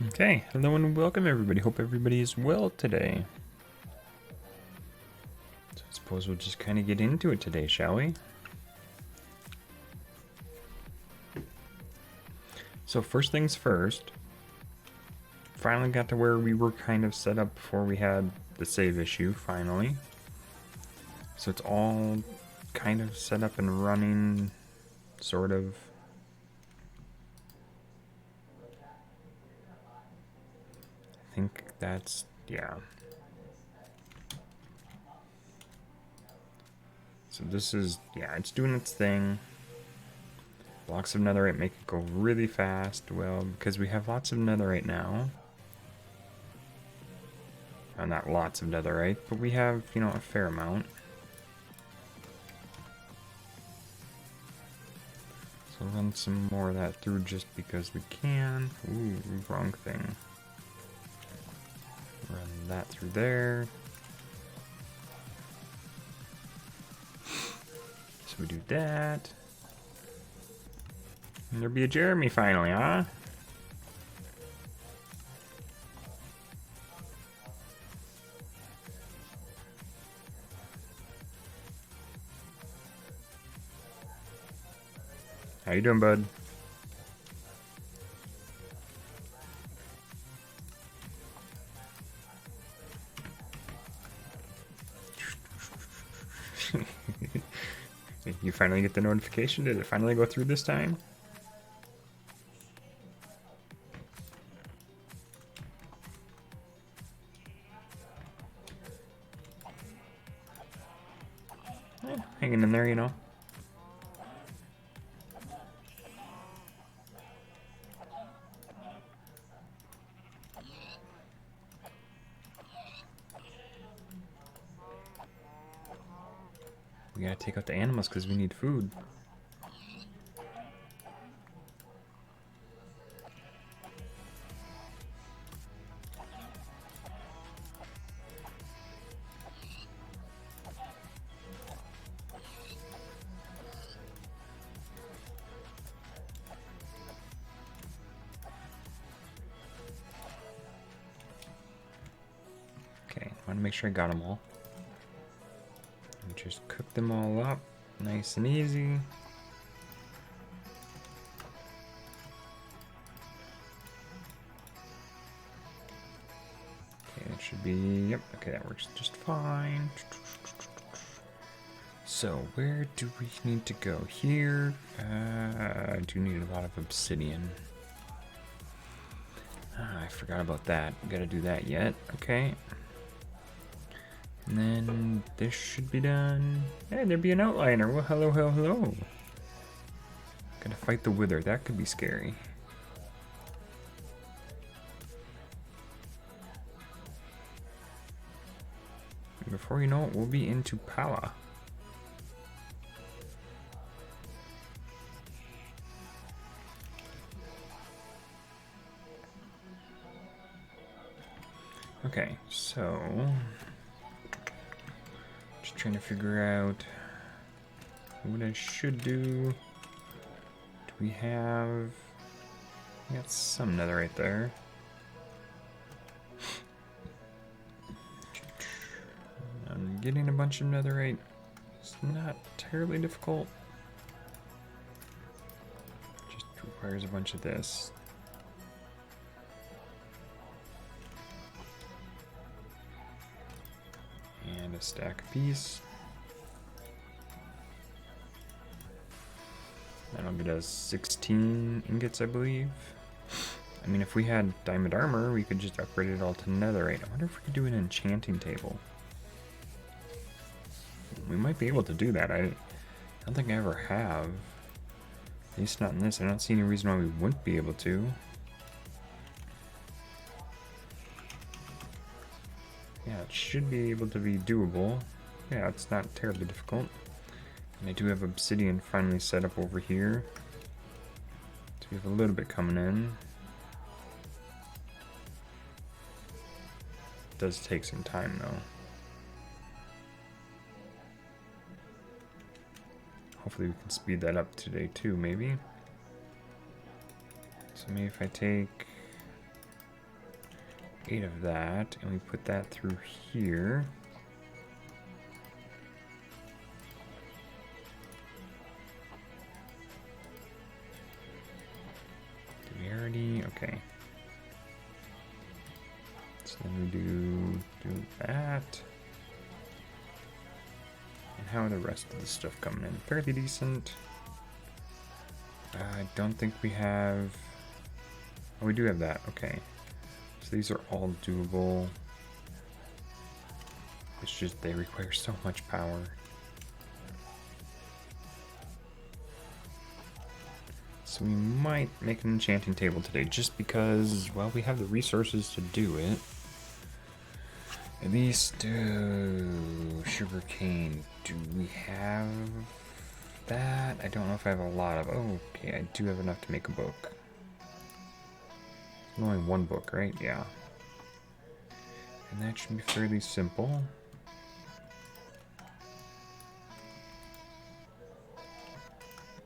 Okay, hello and welcome everybody. Hope everybody is well today. So I suppose we'll just kind of get into it today, shall we? So first things first, finally got to where we were kind of set up before we had the save issue, finally. So it's all kind of set up and running, sort of. I think that's, yeah. So this is, yeah, it's doing its thing. Blocks of netherite make it go really fast. Well, because we have lots of netherite now. Not lots of netherite, but we have, you know, a fair amount. So run some more of that through just because we can. Ooh, wrong thing. Run that through there. So we do that. And there'll be a Jeremy finally, huh? How you doing, bud? You finally get the notification? Did it finally go through this time? Hanging in there, you know. We gotta take out the animals because we need food. Okay, I want to make sure I got them all. And just cook them all up, nice and easy. Okay, that should be, yep, okay, that works just fine. So, where do we need to go? Here, I do need a lot of obsidian. I forgot about that. We gotta do that yet. Okay. And then this should be done. Hey, there'd be an outliner. Well, hello, hello, hello. Gotta fight the wither. That could be scary. And before you know it, we'll be into Pala. Okay, so just trying to figure out what I should do. Do we have? We got some netherite there. I'm getting a bunch of netherite. It's not terribly difficult. Just requires a bunch of this. And a stack apiece. That'll get us 16 ingots, I believe. I mean, if we had diamond armor, we could just upgrade it all to netherite. I wonder if we could do an enchanting table. We might be able to do that. I don't think I ever have. At least not in this. I don't see any reason why we wouldn't be able to. Yeah, it should be able to be doable. Yeah, it's not terribly difficult. And I do have obsidian finally set up over here. So we have a little bit coming in. It does take some time though. Hopefully we can speed that up today too, maybe. So maybe if I take 8 of that, and we put that through here. Did we already? Okay. So then we do that. And how are the rest of the stuff coming in? Fairly decent. I don't think we have... Oh, we do have that. Okay. So these are all doable. It's just they require so much power. So we might make an enchanting table today just because, well, we have the resources to do it. At least, sugarcane. Do we have that? I don't know if I have a lot of... Oh, okay, I do have enough to make a book. Only one book, right? Yeah. And that should be fairly simple.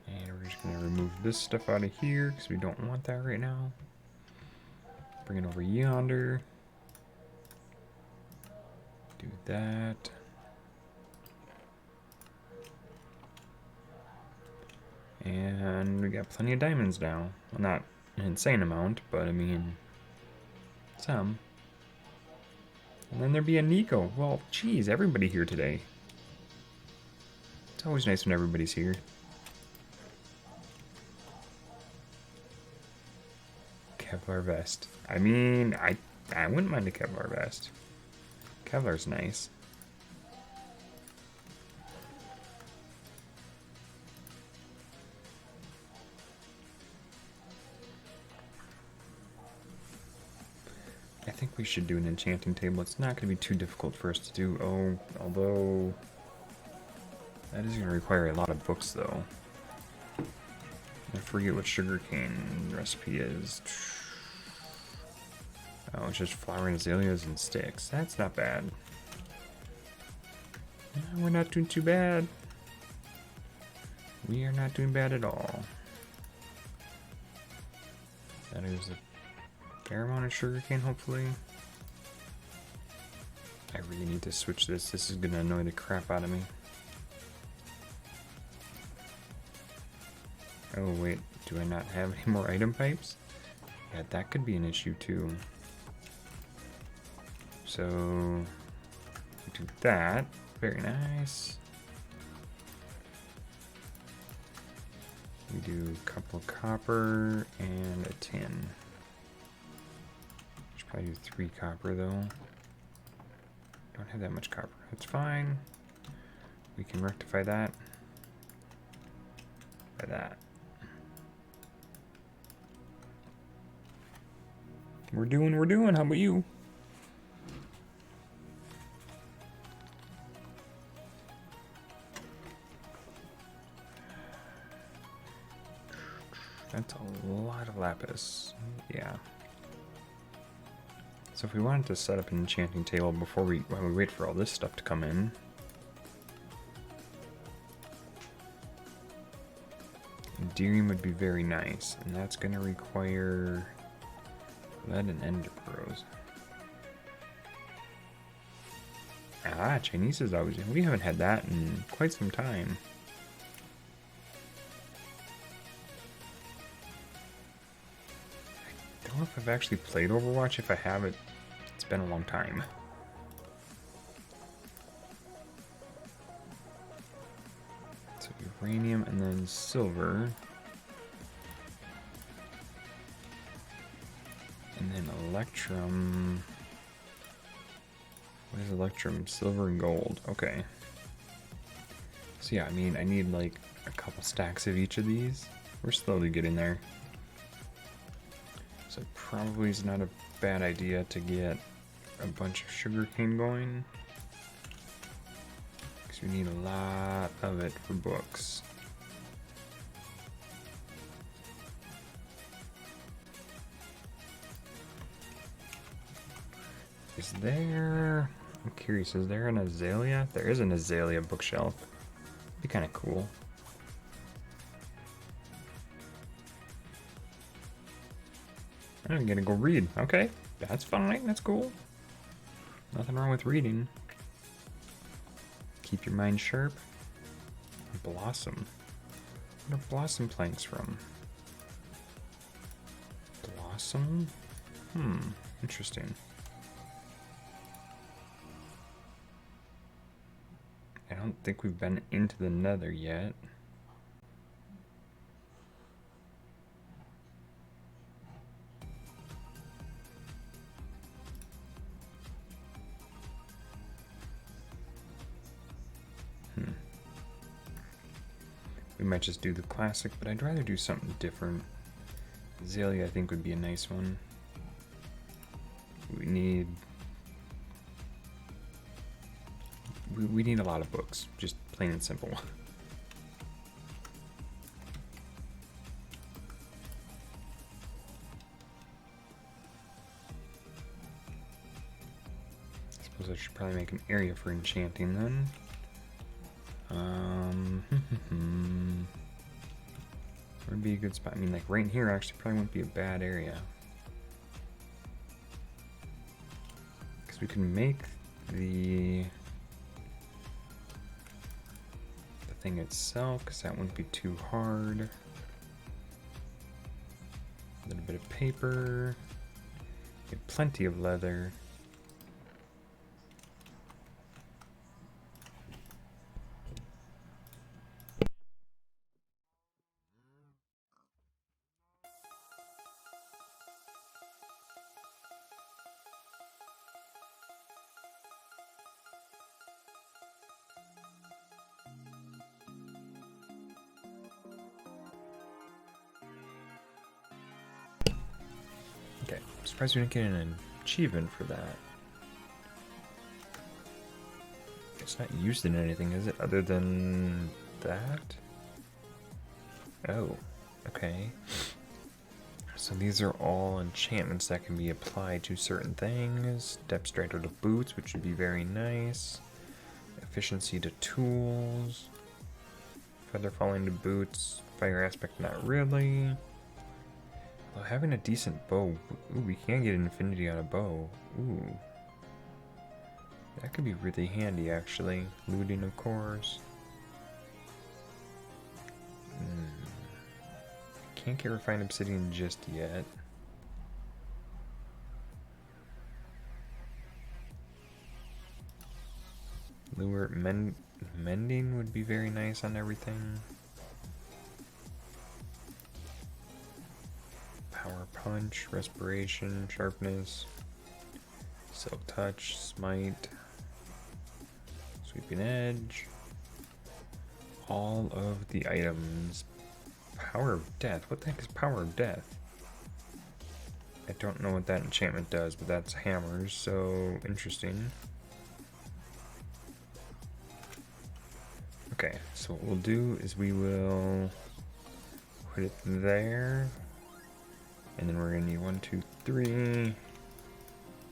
And we're just going to remove this stuff out of here because we don't want that right now. Bring it over yonder. Do that. And we got plenty of diamonds now. Well, not an insane amount, but I mean, some. And then there'd be a Nico. Well, geez, everybody here today. It's always nice when everybody's here. Kevlar vest. I mean, I wouldn't mind a Kevlar vest. Kevlar's nice. I think we should do an enchanting table. It's not going to be too difficult for us to do. Oh, although that is going to require a lot of books, though. I forget what sugarcane recipe is. Oh, it's just flowering azaleas and sticks. That's not bad. Yeah, we're not doing too bad. We are not doing bad at all. That is a fair amount of sugarcane, hopefully. I really need to switch this. This is going to annoy the crap out of me. Oh, wait. Do I not have any more item pipes? Yeah, that could be an issue, too. So, do that. Very nice. We do a couple of copper and a tin. Should probably do 3 copper, though. Don't have that much copper. That's fine. We can rectify that by that. We're doing. How about you? That's a lot of lapis. Yeah. So if we wanted to set up an enchanting table before while we wait for all this stuff to come in. Iridium would be very nice, and that's going to require lead and ender pearls. Ah, Chinese is always in. We haven't had that in quite some time. I don't know if I've actually played Overwatch. If I have, it's been a long time. So uranium and then silver. And then electrum. What is electrum? Silver and gold. Okay. So yeah, I mean, I need like a couple stacks of each of these. We're slowly getting there. So probably is not a bad idea to get a bunch of sugarcane going. Because we need a lot of it for books. Is there... I'm curious, is there an azalea? There is an azalea bookshelf. It'd be kind of cool. I'm gonna go read. Okay. That's fine, that's cool. Nothing wrong with reading. Keep your mind sharp. Blossom. Where are blossom planks from? Blossom? Interesting. I don't think we've been into the nether yet. We might just do the classic, but I'd rather do something different. Azalea, I think, would be a nice one. We need a lot of books, just plain and simple. I suppose I should probably make an area for enchanting then. Would be a good spot. I mean, like right in here actually probably wouldn't be a bad area. Because we can make the thing itself, because that wouldn't be too hard. A little bit of paper. Get plenty of leather. Okay, I'm surprised we didn't get an achievement for that. It's not used in anything, is it? Other than that? Oh, okay. So these are all enchantments that can be applied to certain things. Depth strata to boots, which would be very nice. Efficiency to tools. Feather falling to boots. Fire aspect, not really. Well, having a decent bow. Ooh, we can get infinity on a bow. Ooh. That could be really handy, actually. Looting, of course. Can't get refined obsidian just yet. Lure mending would be very nice on everything. Power punch, respiration, sharpness, silk touch, smite, sweeping edge. All of the items. Power of death. What the heck is power of death? I don't know what that enchantment does, but that's hammers, so interesting. Okay, so what we'll do is we will put it there, and then we're gonna need 1, 2, 3,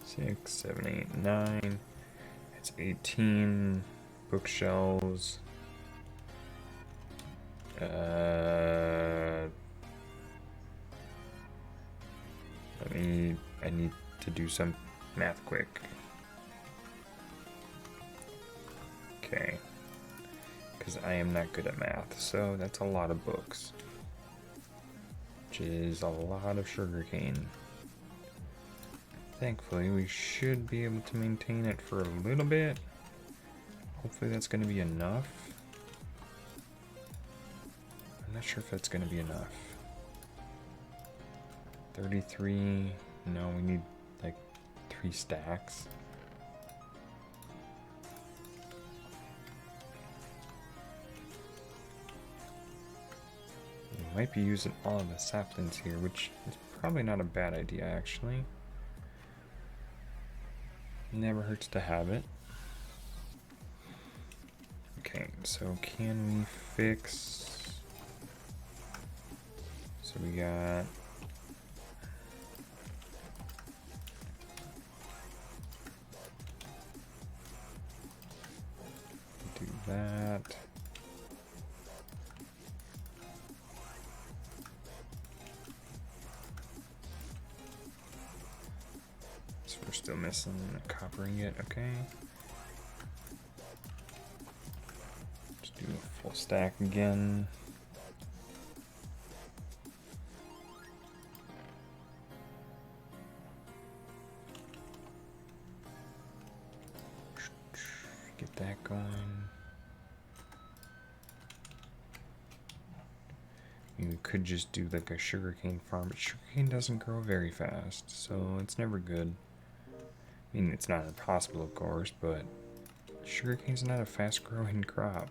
6, 7, 8, 9. It's 18 bookshelves. I need to do some math quick. Okay. Because I am not good at math, so that's a lot of books. Which is a lot of sugarcane. Thankfully, we should be able to maintain it for a little bit. Hopefully that's going to be enough. I'm not sure if that's going to be enough. 33. No, we need like 3 stacks. We might be using all of the saplings here, which is probably not a bad idea, actually. Never hurts to have it. Okay, so can we fix... So we got... Do that. So we're still missing a copper ingot, okay. Let's do a full stack again. Get that going. I mean, we could just do like a sugarcane farm, but sugarcane doesn't grow very fast, so it's never good. I mean, it's not impossible, of course, but sugarcane's not a fast-growing crop,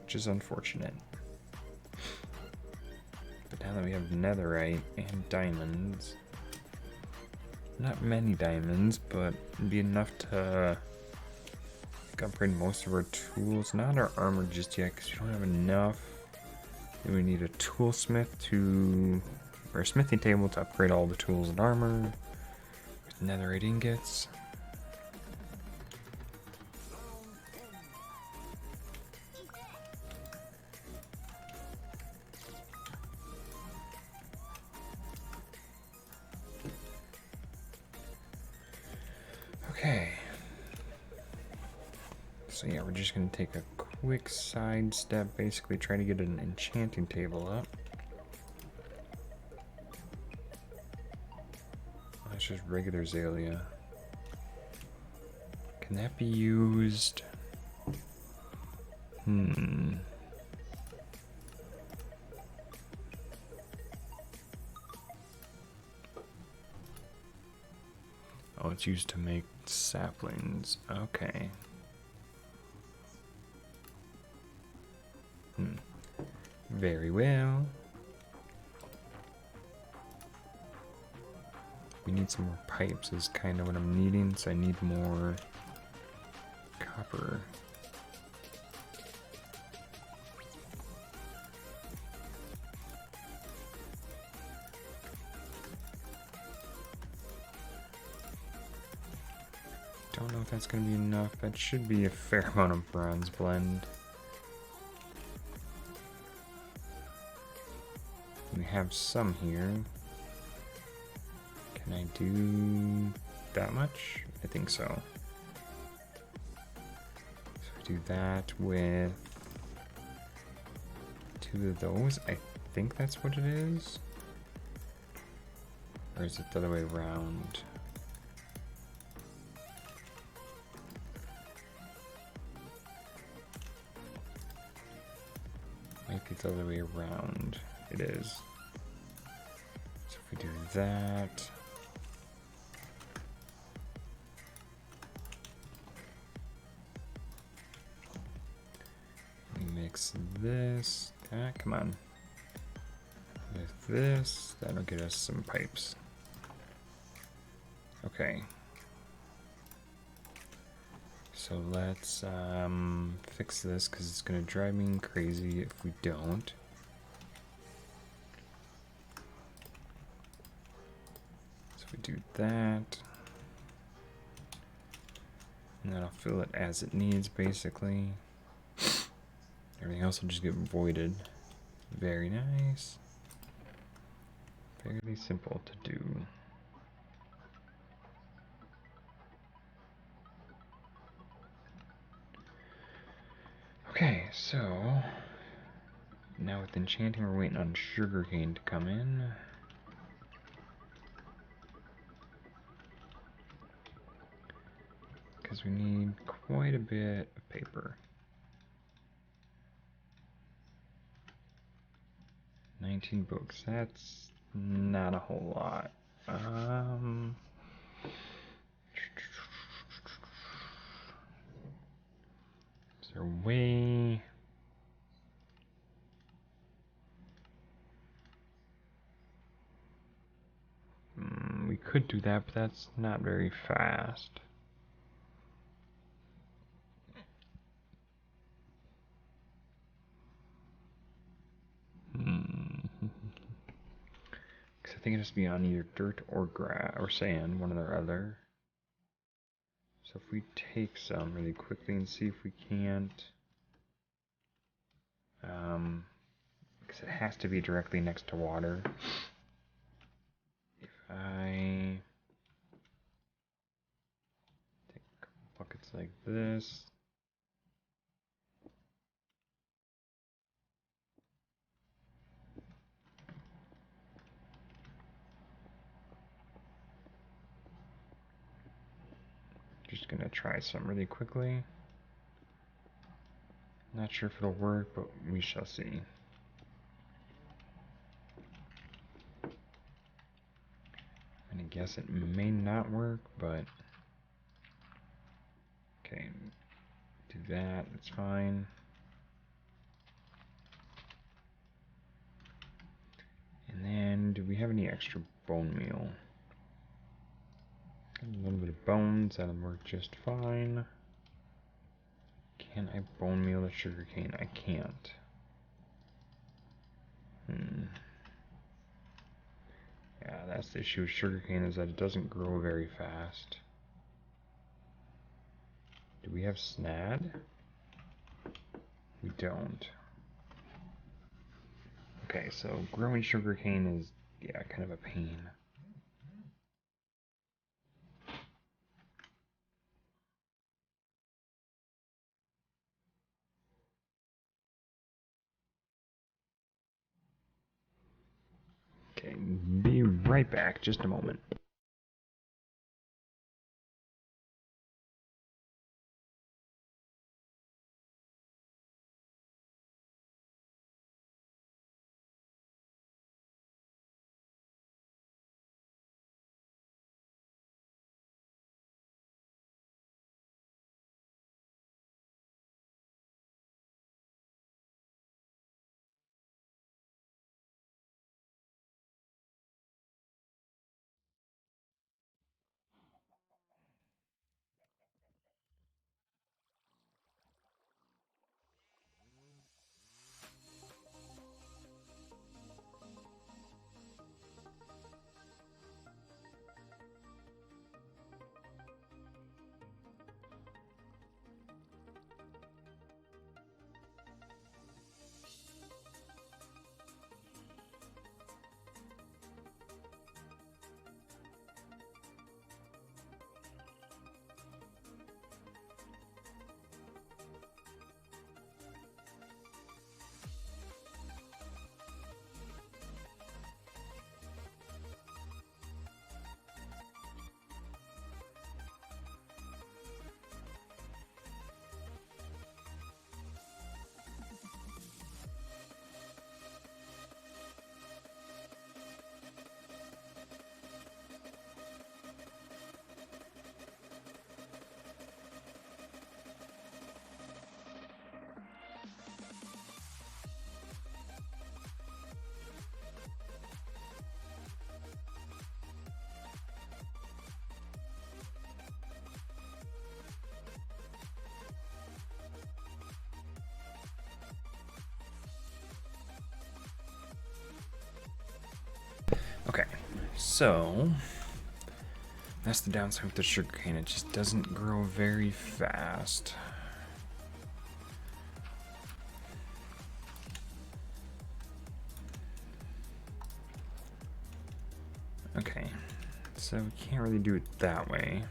which is unfortunate. But now that we have netherite and diamonds, not many diamonds, but it'd be enough to upgrade most of our tools. Not our armor just yet, because we don't have enough. Then we need a toolsmith or a smithing table to upgrade all the tools and armor. With netherite ingots. Okay. So yeah, we're just gonna take a quick side step, basically try to get an enchanting table up. That's just regular Azalea. Can that be used? Oh, it's used to make saplings. Okay. Very well. We need some more pipes is kind of what I'm needing, so I need more copper. Don't know if that's going to be enough. That should be a fair amount of bronze blend. We have some here. Can I do that much? I think so. So we do that with 2 of those. I think that's what it is. Or is it the other way around? Might be the other way around. It is. So if we do that. We mix this. Ah, come on. With this, that'll get us some pipes. Okay. So let's fix this because it's going to drive me crazy if we don't. So we do that. And then I'll fill it as it needs, basically. Everything else will just get voided. Very nice. Fairly simple to do. Okay, so now with enchanting, we're waiting on sugarcane to come in. Because we need quite a bit of paper. 19 books, that's not a whole lot. Is there a way? We could do that, but that's not very fast. Because I think it has to be on either dirt or grass or sand, one or the other. So if we take some really quickly and see if we can't, because it has to be directly next to water. If I take a couple buckets like this. Just gonna try some really quickly. Not sure if it'll work, but we shall see. I'm gonna guess it may not work, but okay, do that, it's fine. And then, do we have any extra bone meal? Got a little bit of bones, that'll work just fine. Can I bone meal the sugarcane? I can't. Yeah, that's the issue with sugarcane, is that it doesn't grow very fast. Do we have snad? We don't. Okay, so growing sugarcane is, yeah, kind of a pain. Okay, be right back, just a moment. Okay, so that's the downside with the sugarcane. It just doesn't grow very fast. Okay, so we can't really do it that way.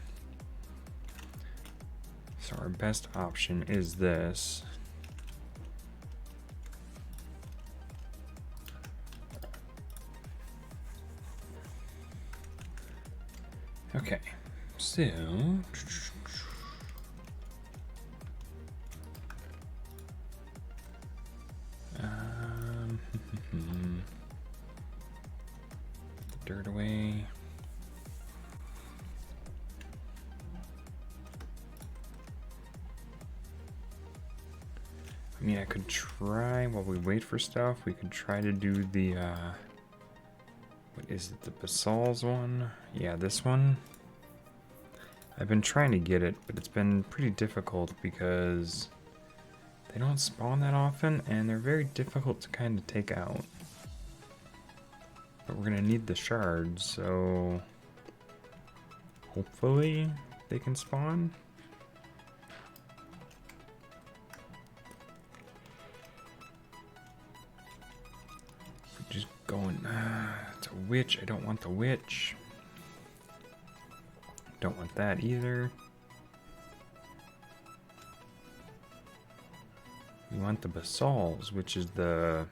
So our best option is this. Okay, so dirt away. I mean, I could try, while we wait for stuff, we could try to do the, what is it, the basalts one? Yeah, this one. I've been trying to get it, but it's been pretty difficult because they don't spawn that often, and they're very difficult to kind of take out. But we're gonna need the shards, so hopefully they can spawn. Just going, it's a witch, I don't want the witch. Don't want that either. We want the basalts, which is the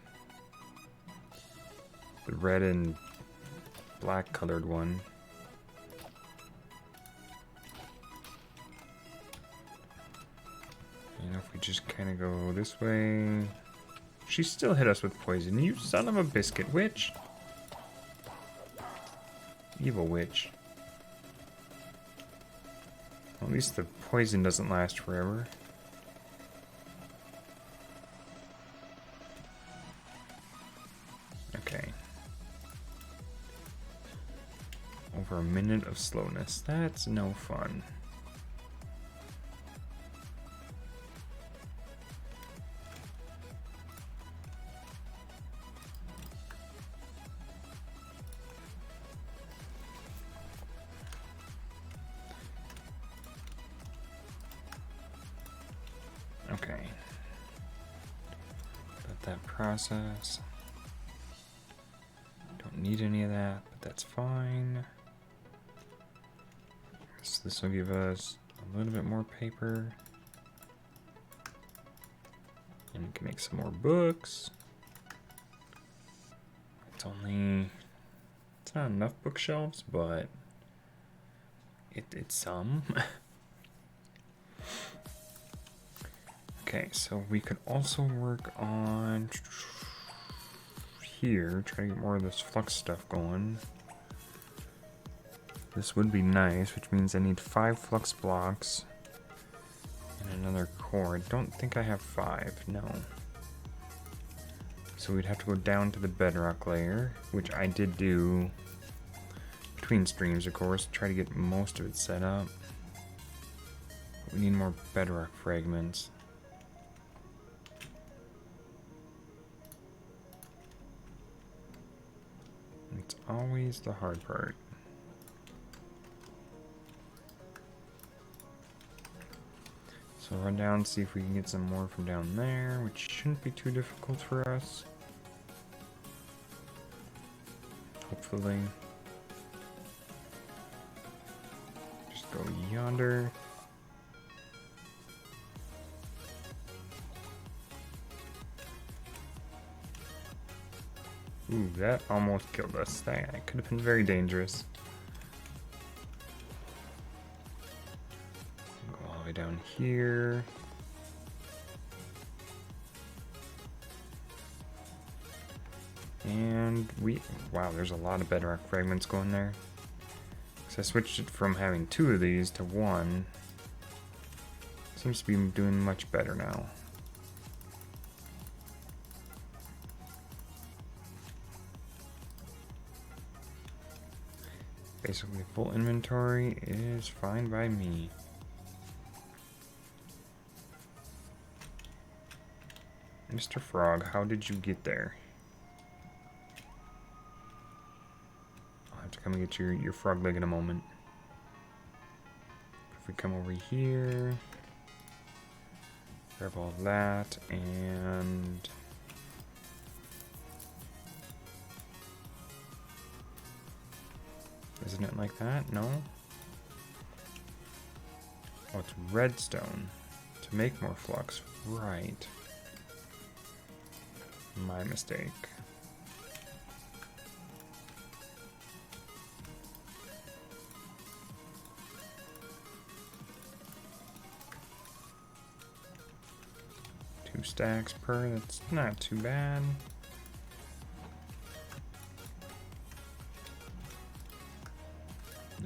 red and black colored one. And if we just kind of go this way... She still hit us with poison. You son of a biscuit witch. Evil witch. Well, at least the poison doesn't last forever. Okay. Over a minute of slowness. That's no fun. Okay. Let that process. Don't need any of that, but that's fine. So this will give us a little bit more paper. And we can make some more books. It's not enough bookshelves, but it's some. Okay, so we could also work on here, try to get more of this flux stuff going. This would be nice, which means I need 5 flux blocks and another core. I don't think I have 5, no. So we'd have to go down to the bedrock layer, which I did do between streams, of course, try to get most of it set up. But we need more bedrock fragments. It's always the hard part. So run down, see if we can get some more from down there, which shouldn't be too difficult for us. Hopefully. Just go yonder. Ooh, that almost killed us. That could have been very dangerous. Go all the way down here. And wow, there's a lot of bedrock fragments going there. So I switched it from having 2 of these to 1. Seems to be doing much better now. Basically, full inventory is fine by me. Mr. Frog, how did you get there? I'll have to come and get your frog leg in a moment. If we come over here, grab all that, and isn't it like that? No? Oh, it's redstone to make more flux. Right. My mistake. Two stacks per, that's not too bad.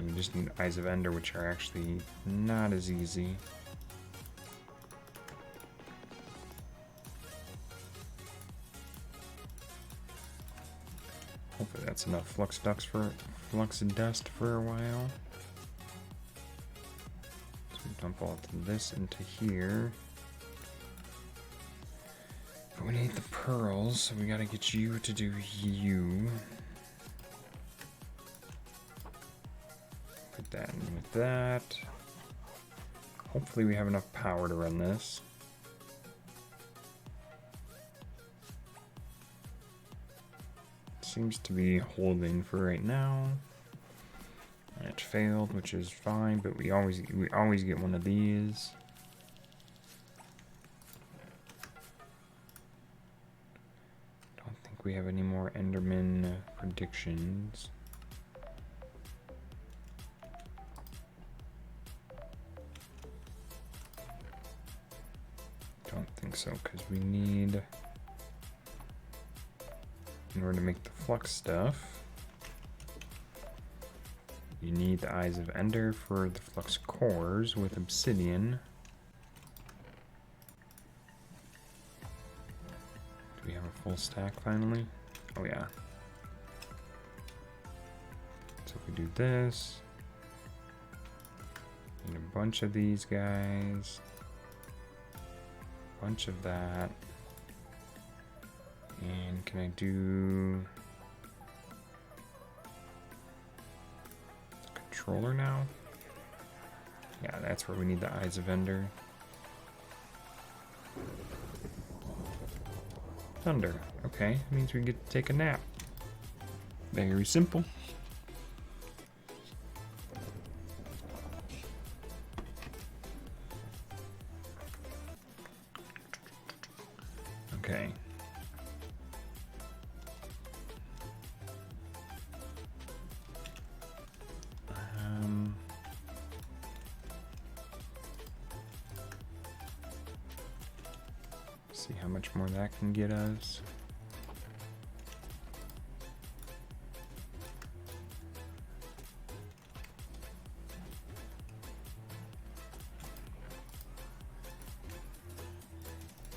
We just need Eyes of Ender, which are actually not as easy. Hopefully that's enough flux dust for a while. So we dump all of this into here. But we need the pearls, so we gotta get you to do you. Put that in with that. Hopefully we have enough power to run this. Seems to be holding for right now. Yeah, That failed, which is fine, but we always get one of these. Don't think we have any more Enderman predictions. Don't think so, because we need, in order to make the flux stuff, you need the Eyes of Ender for the flux cores with obsidian. Do we have a full stack finally? Oh yeah. So if we do this, need a bunch of these guys. Bunch of that, and can I do controller now? Yeah, that's where we need the Eyes of Ender. Thunder. Okay, it means we get to take a nap. Very simple. Okay. See how much more that can get us.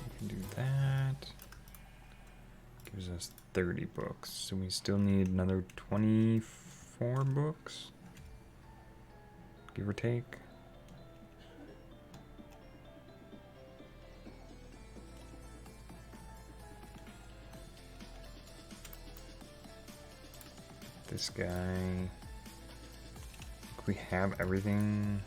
We can do that. Gives us 30 books, so we still need another 24 books, give or take. This guy, we have everything.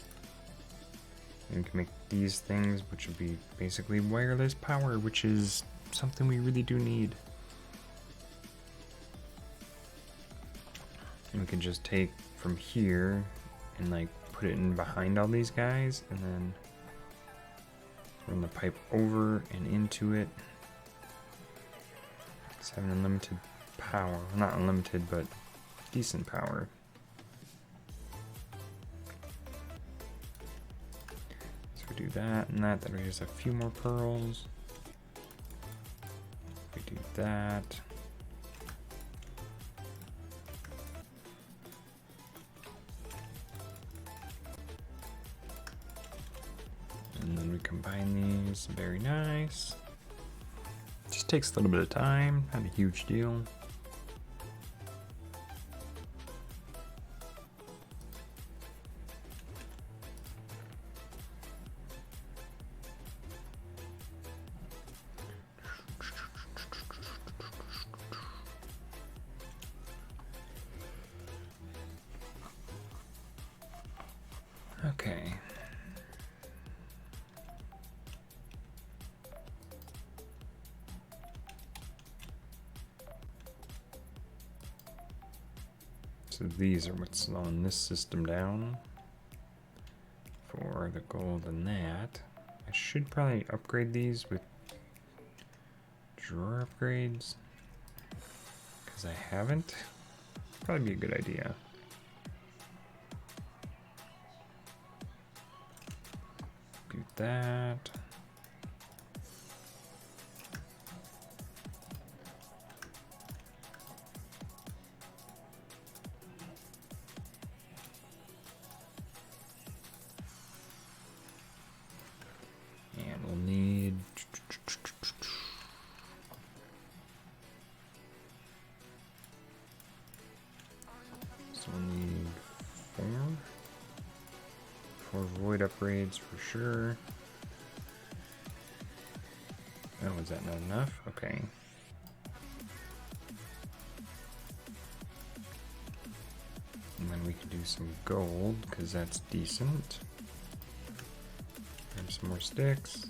And we can make these things, which would be basically wireless power, which is something we really do need. And we can just take from here and like put it in behind all these guys and then run the pipe over and into it. It's having unlimited power. Not unlimited, but decent power. So we do that and that. Then we just have a few more pearls. We do that. And then we combine these. Very nice. Just takes a little bit of time. Not a huge deal. Okay. So these are what's slowing this system down for the gold and that. I should probably upgrade these with drawer upgrades because I haven't. Probably be a good idea. Do that. And we'll need four void upgrades for sure. Oh, is that not enough? Okay. And then we can do some gold, because that's decent. Grab some more sticks.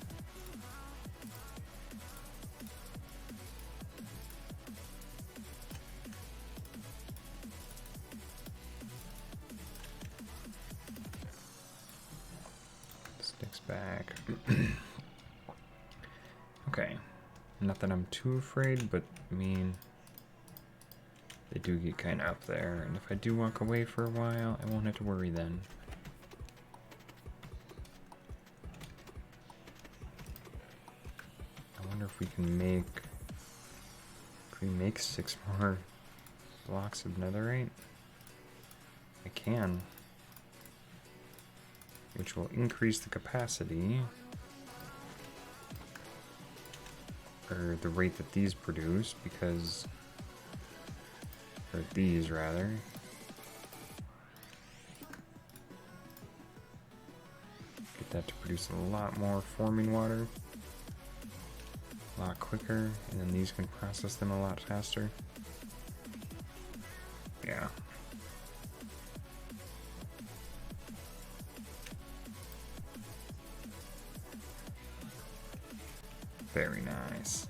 blocks back. Okay. Not that I'm too afraid, but I mean, they do get kind of up there, and if I do walk away for a while, I won't have to worry then. I wonder if we can make... Can we make 6 more blocks of netherite? I can. Which will increase the capacity. Or the rate that these produce, because... Or these, rather. Get that to produce a lot more forming water. A lot quicker, and then these can process them a lot faster. Yeah. Very nice.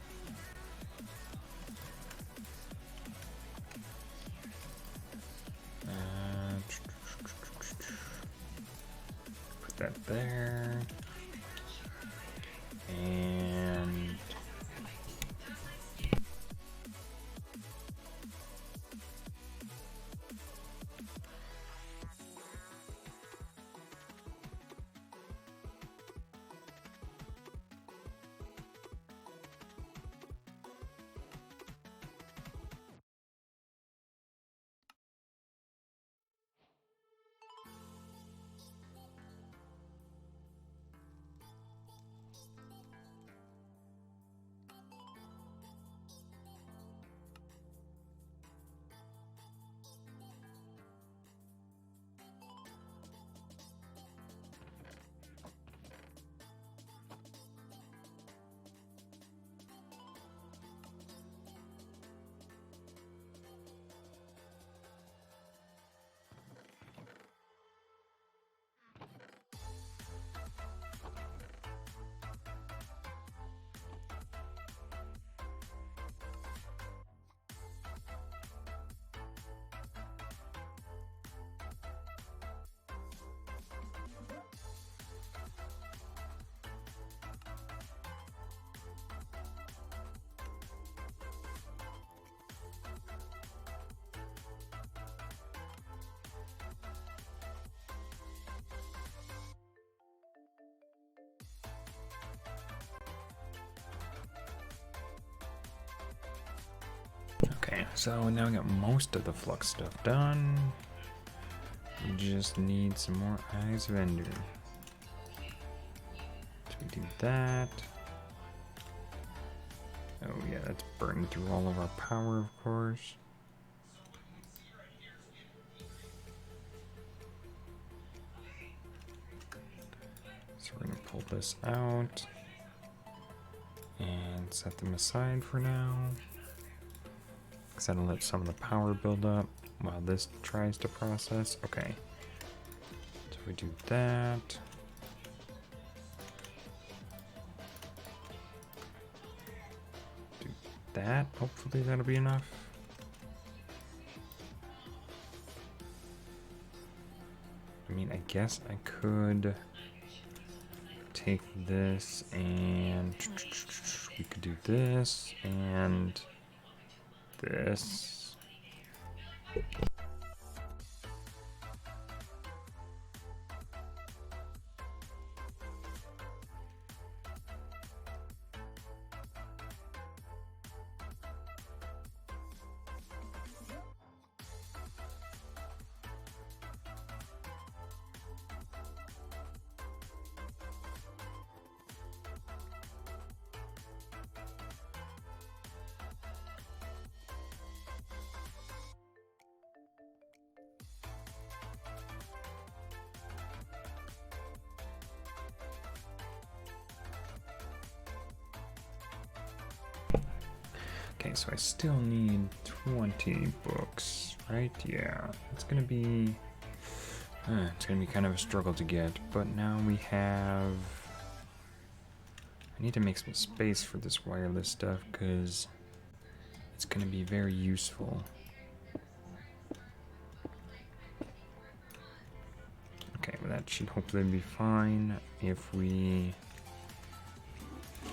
Put that there. And okay, so now we got most of the flux stuff done. We just need some more Eyes of Ender. So we do that. Oh yeah, that's burning through all of our power, of course. So we're gonna pull this out and set them aside for now. Because that'll let some of the power build up while this tries to process. Okay. So we do that. Do that. Hopefully that'll be enough. I mean, I guess I could take this and we could do this and this. Okay, so I still need 20 books, right? Yeah, it's gonna be kind of a struggle to get, but now we have... I need to make some space for this wireless stuff because it's gonna be very useful. Okay, well that should hopefully be fine if we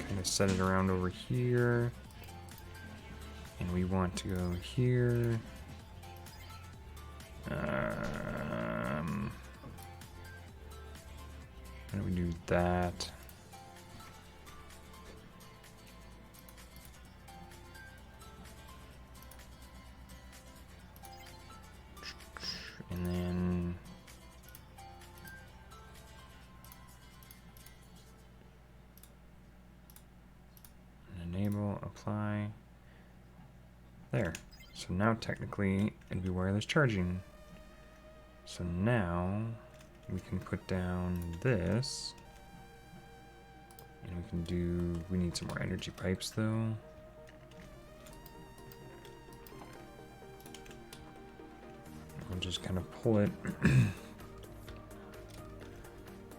kind of set it around over here. And we want to go here. How do we do that? And then enable, apply. There. So now technically it'd be wireless charging. So now we can put down this. And we can do, we need some more energy pipes though. We'll just kind of pull it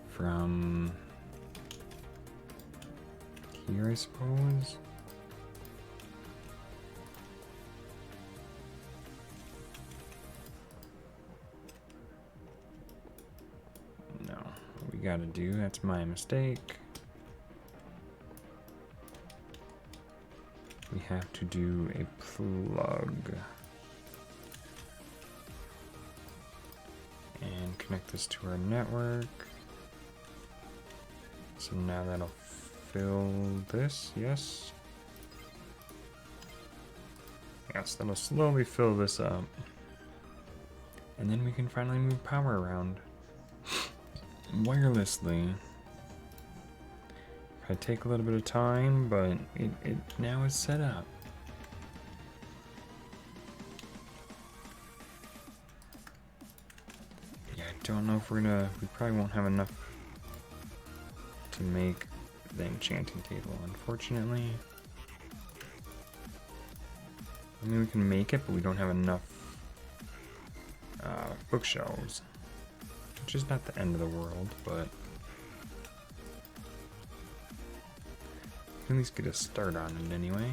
from here, I suppose. No, what we gotta do, that's my mistake. We have to do a plug. And connect this to our network. So now that'll fill this, yes. Yes, that'll slowly fill this up. And then we can finally move power around wirelessly. It'll take a little bit of time, but it now is set up. Yeah, I don't know if we probably won't have enough to make the enchanting table, unfortunately. I mean, we can make it, but we don't have enough bookshelves, which is not the end of the world, but at least get a start on it anyway.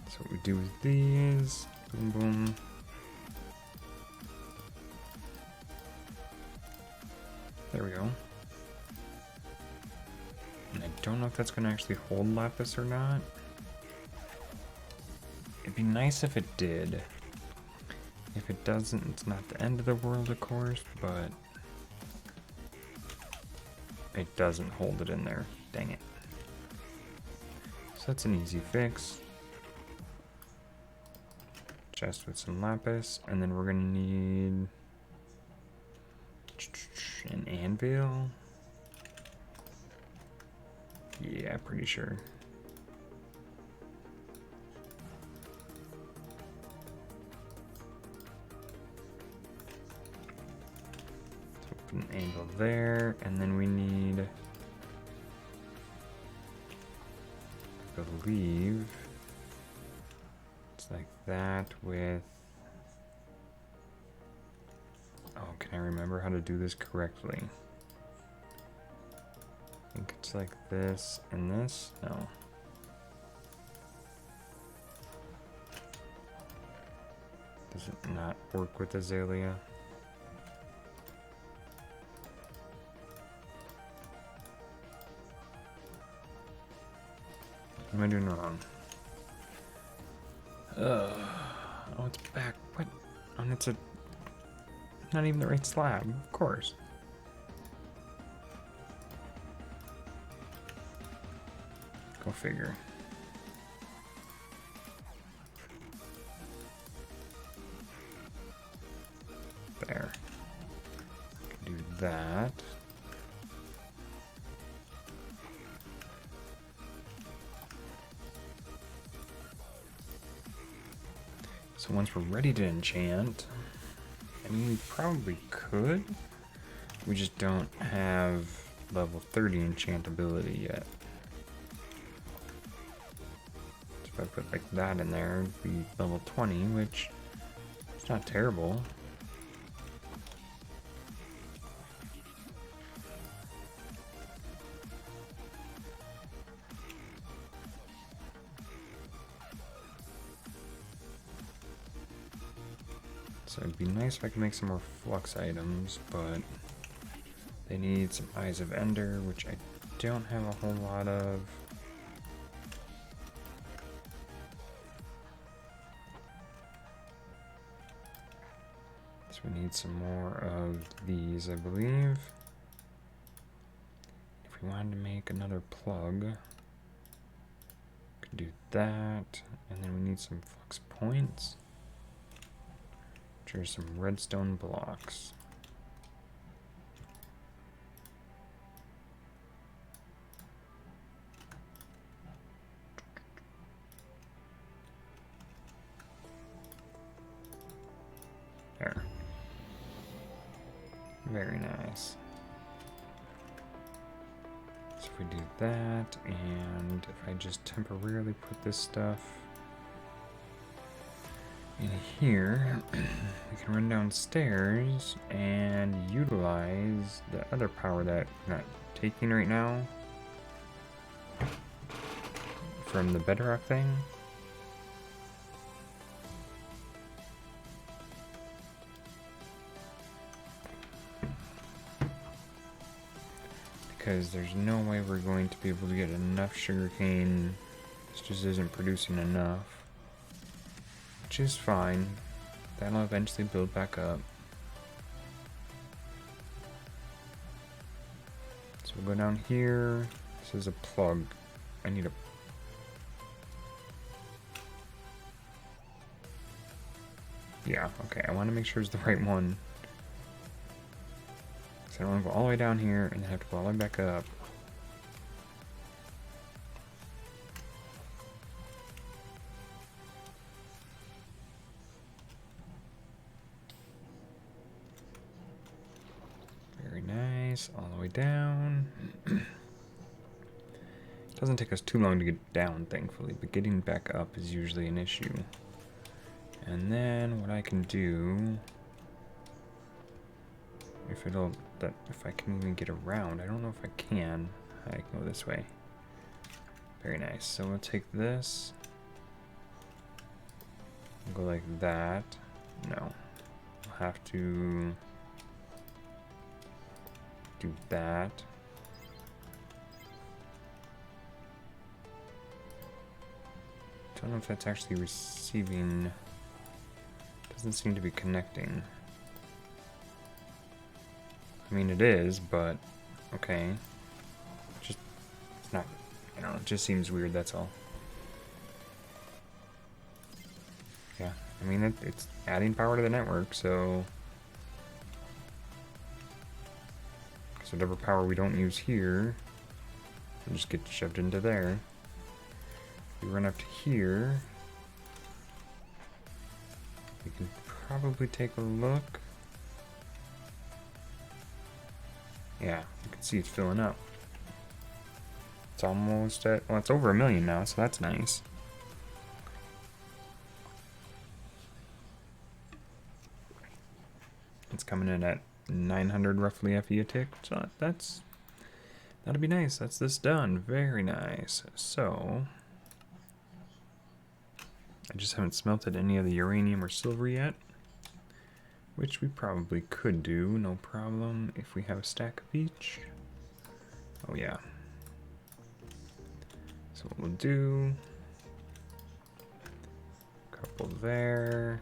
So what we do with these, boom boom. There we go. And I don't know if that's going to actually hold lapis or not. It'd be nice if it did. If it doesn't, it's not the end of the world, of course, but it doesn't hold it in there. Dang it. So that's an easy fix. Chest with some lapis, and then we're gonna need an anvil. Yeah, pretty sure. So put an anvil there, and then we need, I believe, it's like that with, oh, can I remember how to do this correctly? I think it's like this and this. No. Does it not work with Azalea? What am I doing wrong? Oh, it's back. What? Oh, and it's not even the right slab, of course. Go figure. There. Can do that. So once we're ready to enchant, I mean, we probably could. We just don't have level 30 enchantability yet. So if I put like that in there, it'd be level 20, which is not terrible. So it'd be nice if I could make some more flux items, but they need some Eyes of Ender, which I don't have a whole lot of. So we need some more of these, I believe. If we wanted to make another plug, could do that, and then we need some flux points, which are some redstone blocks. There. Very nice. So if we do that, and if I just temporarily put this stuff in here, we can run downstairs and utilize the other power that we're not taking right now from the bedrock thing. Because there's no way we're going to be able to get enough sugarcane. This just isn't producing enough. Which is fine. That'll eventually build back up. So we'll go down here. This is a plug. I need a... Yeah, okay. I want to make sure it's the right one. I don't want to go all the way down here and have to go all the way back up. Very nice. All the way down. Doesn't take us too long to get down, thankfully, but getting back up is usually an issue. And then what I can do, if I can even get around. I don't know if I can. I can go this way. Very nice. So we'll take this. We'll go like that. No. We'll have to do that. Don't know if that's actually receiving. Doesn't seem to be connecting. I mean, it is, but okay. Just, it's not, I don't know, it just seems weird, that's all. Yeah, I mean, it's adding power to the network, so whatever power we don't use here, we'll just get shoved into there. If we run up to here, we can probably take a look. Yeah, you can see it's filling up. It's almost at, well, it's over 1 million now, so that's nice. It's coming in at 900 roughly FE a tick, so that'll be nice. That's this done. Very nice. So, I just haven't smelted any of the uranium or silver yet, which we probably could do, no problem, if we have a stack of each. Oh yeah. So what we'll do, couple there,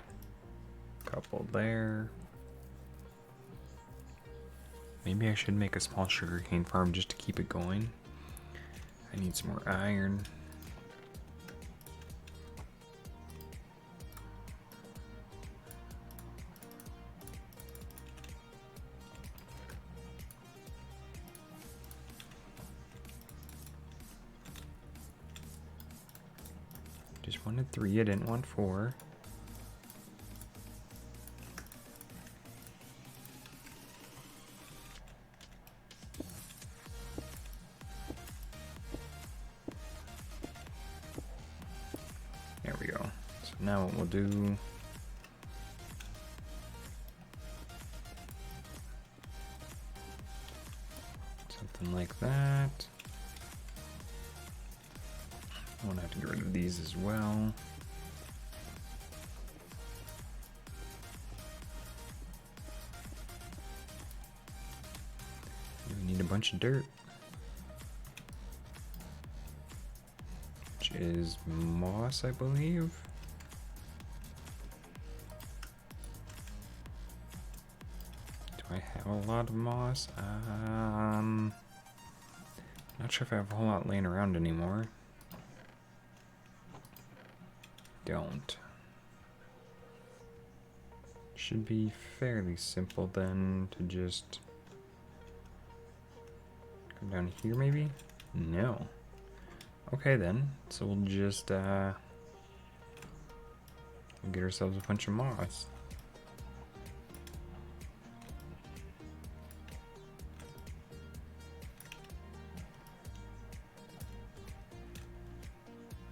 couple there. Maybe I should make a small sugarcane farm just to keep it going. I need some more iron. Just wanted 3, I didn't want 4. There we go. So now what we'll do, something like that. I want to have to get rid of these as well. bunch of dirt. Which is moss, I believe. Do I have a lot of moss? Not sure if I have a whole lot laying around anymore. Don't. Should be fairly simple then to just come down here maybe? No. Okay then, so we'll just get ourselves a bunch of moss.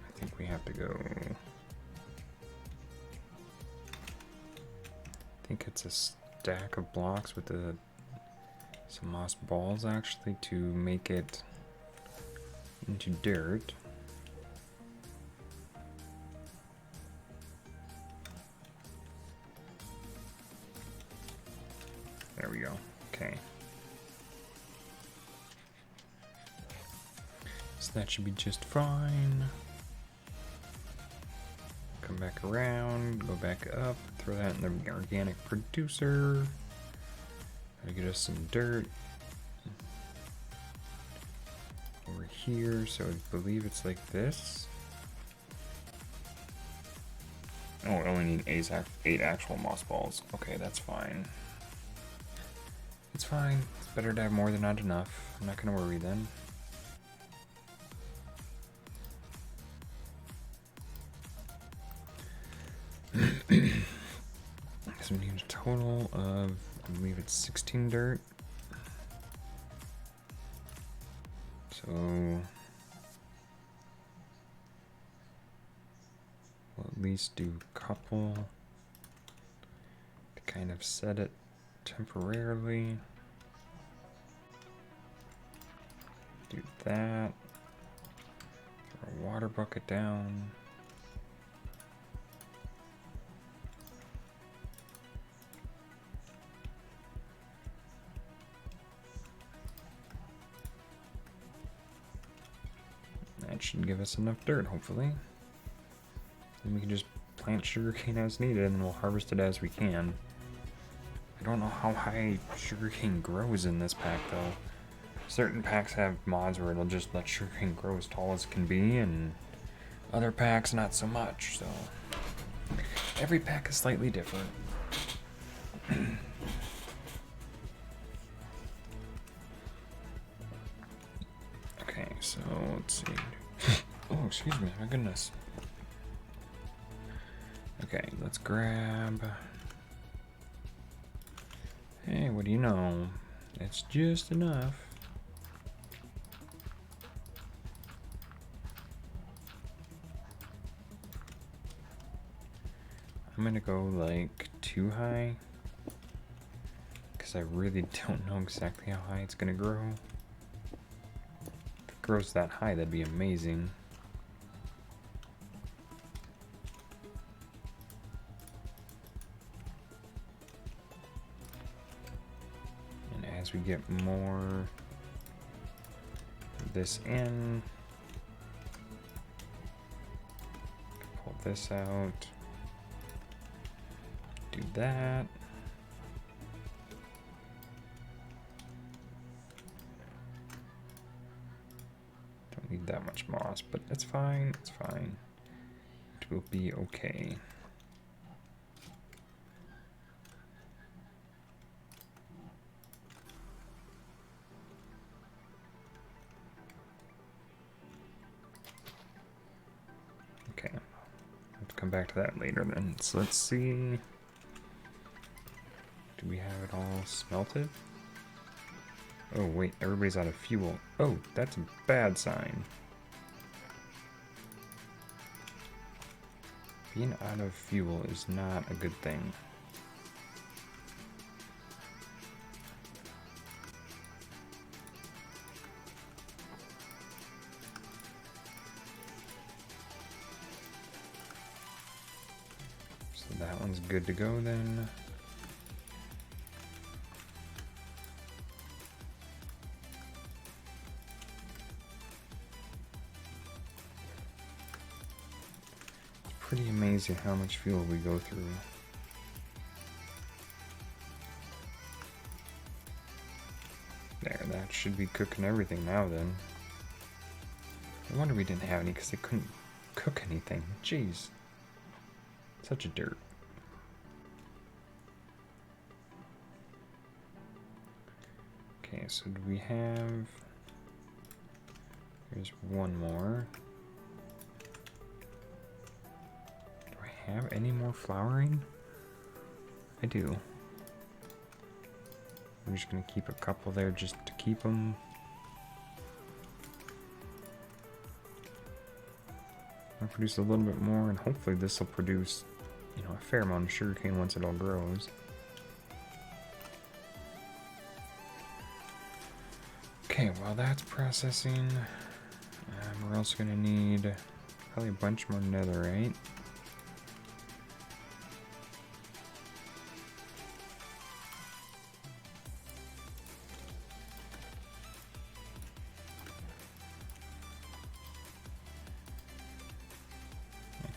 I think we have to go. I think it's a stack of blocks with some moss balls actually to make it into dirt. There we go. Okay. So that should be just fine. Come back around, go back up, throw that in the organic producer. Gotta get us some dirt. Over here, so I believe it's like this. Oh, I only need 8 actual moss balls. Okay, that's fine. It's fine. It's better to have more than not enough. I'm not gonna worry then. So we need a total of, I believe it's 16 dirt. So we'll at least do a couple to kind of set it temporarily. Do that. Throw a water bucket down. That should give us enough dirt, hopefully. Then we can just plant sugarcane as needed, and we'll harvest it as we can. I don't know how high sugarcane grows in this pack, though. Certain packs have mods where it'll just let sugarcane grow as tall as it can be, and other packs not so much, so every pack is slightly different. Okay, so let's see. Oh, excuse me, my goodness. Okay, let's grab. Hey, what do you know? It's just enough. I'm gonna go like too high because I really don't know exactly how high it's gonna grow. If it grows that high, that'd be amazing. And as we get more of this in, pull this out. Do that. Don't need that much moss, but it's fine, it's fine. It will be okay. Okay, I'll have to come back to that later then. So let's see. Do we have it all smelted? Oh wait, everybody's out of fuel. Oh, that's a bad sign. Being out of fuel is not a good thing. So that one's good to go then. Pretty amazing how much fuel we go through. There, that should be cooking everything now then. No wonder we didn't have any, because they couldn't cook anything. Jeez. Such a dirt. Okay, so do we have... There's one more. Do I have any more flowering? I do. I'm just going to keep a couple there just to keep them. I'll produce a little bit more, and hopefully this will produce, you know, a fair amount of sugarcane once it all grows. Okay, while that's processing, we're also going to need probably a bunch more netherite.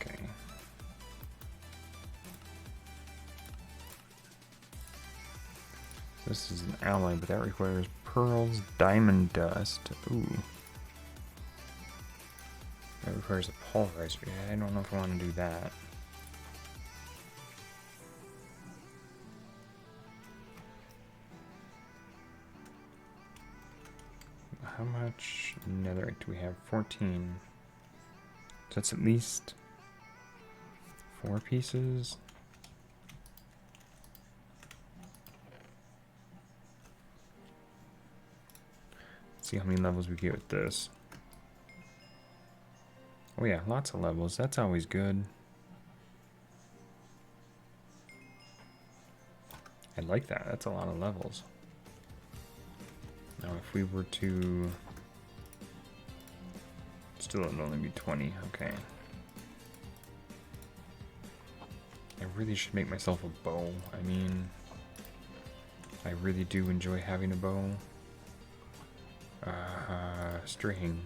Okay. This is an alloy, but that requires pearls, diamond dust. Ooh. That requires a pulverizer. Yeah, I don't know if I want to do that. How much netherite do we have? 14. So that's at least 4 pieces. Let's see how many levels we get with this. Oh yeah, lots of levels. That's always good. I like that. That's a lot of levels. Now if we were to... Still it'd only be 20. Okay. I really should make myself a bow. I mean... I really do enjoy having a bow. String.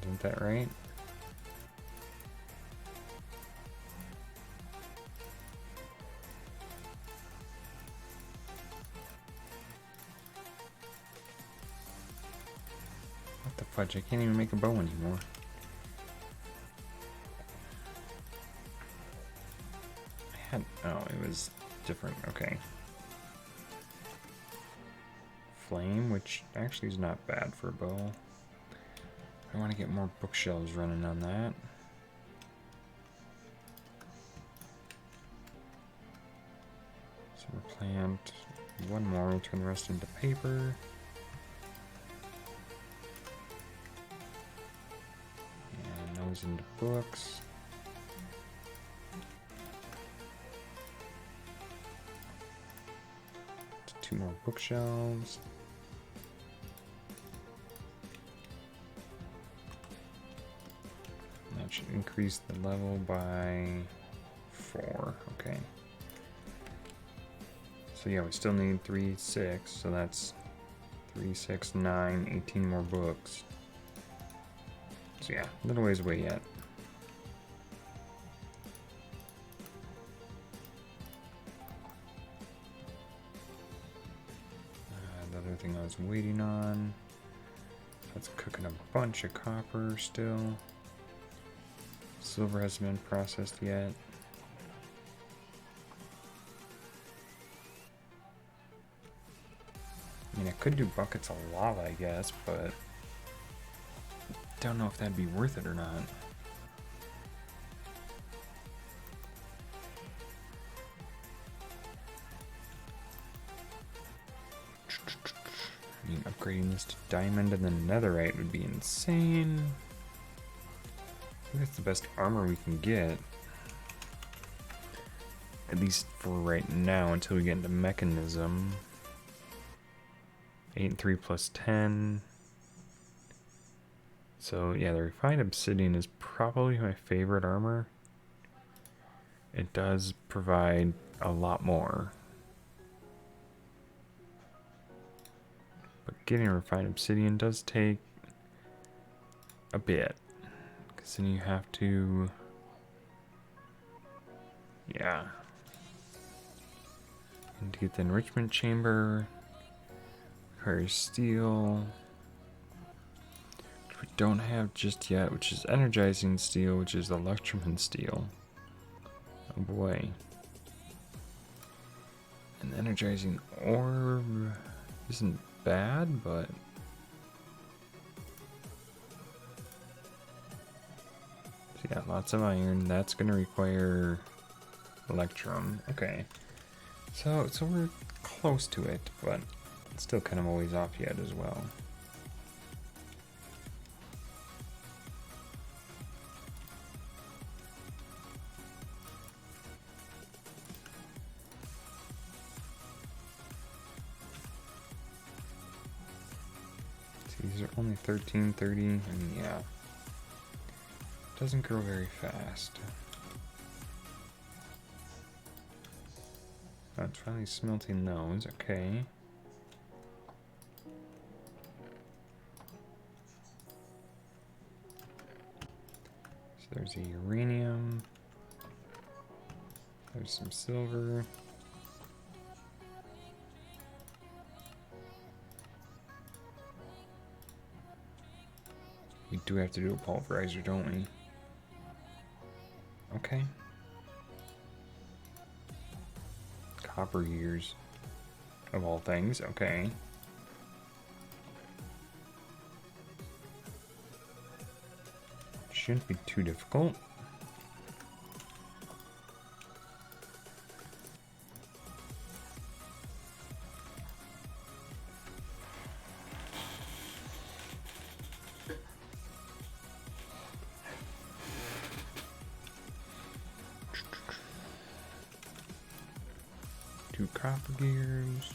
Isn't that right? What the fudge? I can't even make a bow anymore. I had... Oh, it was different. Okay. Flame, which actually is not bad for a bow. I want to get more bookshelves running on that. So we'll plant one more, we'll turn the rest into paper. And those into books. Two more bookshelves. That should increase the level by 4. Okay. So yeah, we still need 3, 6. So that's 3, 6, 9, 18 more books. So yeah, a little ways away yet. The other thing I was waiting on. That's cooking a bunch of copper still. Silver hasn't been processed yet. I mean, I could do buckets of lava, I guess, but don't know if that'd be worth it or not. I mean, upgrading this to diamond and then netherite would be insane. I think that's the best armor we can get. At least for right now, until we get into mechanism. 8 and 3 plus 10. So yeah, the refined obsidian is probably my favorite armor. It does provide a lot more. But getting refined obsidian does take a bit. Because then you have to... Yeah. And to get the enrichment chamber, requires steel. Which we don't have just yet, which is energizing steel, which is electroman steel. Oh boy. And energizing orb isn't bad, but... So yeah, lots of iron. That's going to require electrum. Okay. So we're close to it, but it's still kind of a ways off yet as well. See, these are only 1330. I mean, yeah. Doesn't grow very fast. Oh, it's finally smelting those. Okay. So there's a uranium. There's some silver. We do have to do a pulverizer, don't we? Okay. Copper gears. Of all things, okay. Shouldn't be too difficult. Two copper gears.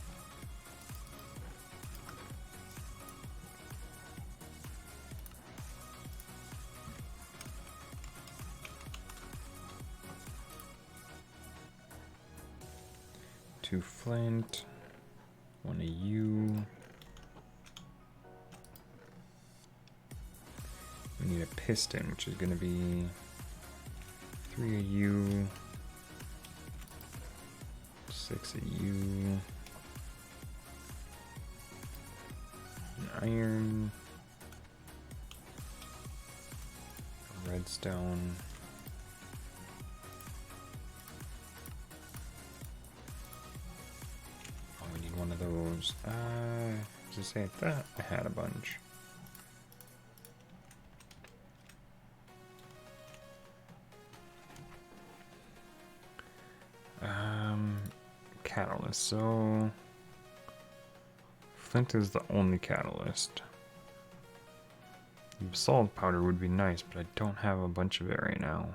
Two flint. One of you. We need a piston, which is going to be 3 of you. 6 of you. An iron. Redstone. Oh, we need one of those. Just say that I had a bunch. Catalyst. So flint is the only catalyst. Basalt powder would be nice, but I don't have a bunch of it right now.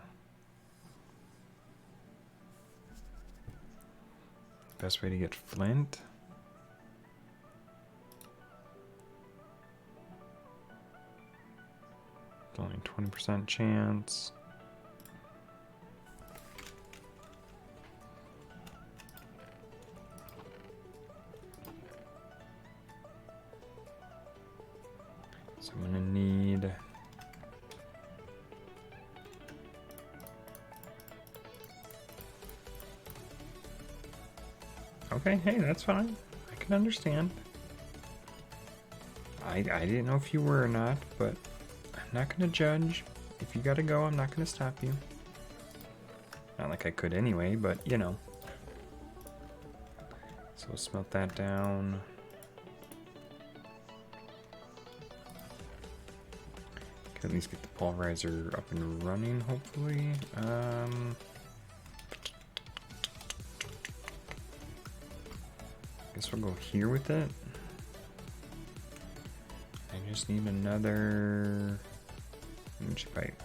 Best way to get flint? It's only 20% chance. So I'm gonna need okay, hey, that's fine. I can understand. I didn't know if you were or not, but I'm not gonna judge. If you gotta go, I'm not gonna stop you. Not like I could anyway, but you know. So we'll smelt that down. Can at least get the pulverizer up and running, hopefully. Guess we'll go here with it. I just need another energy pipe.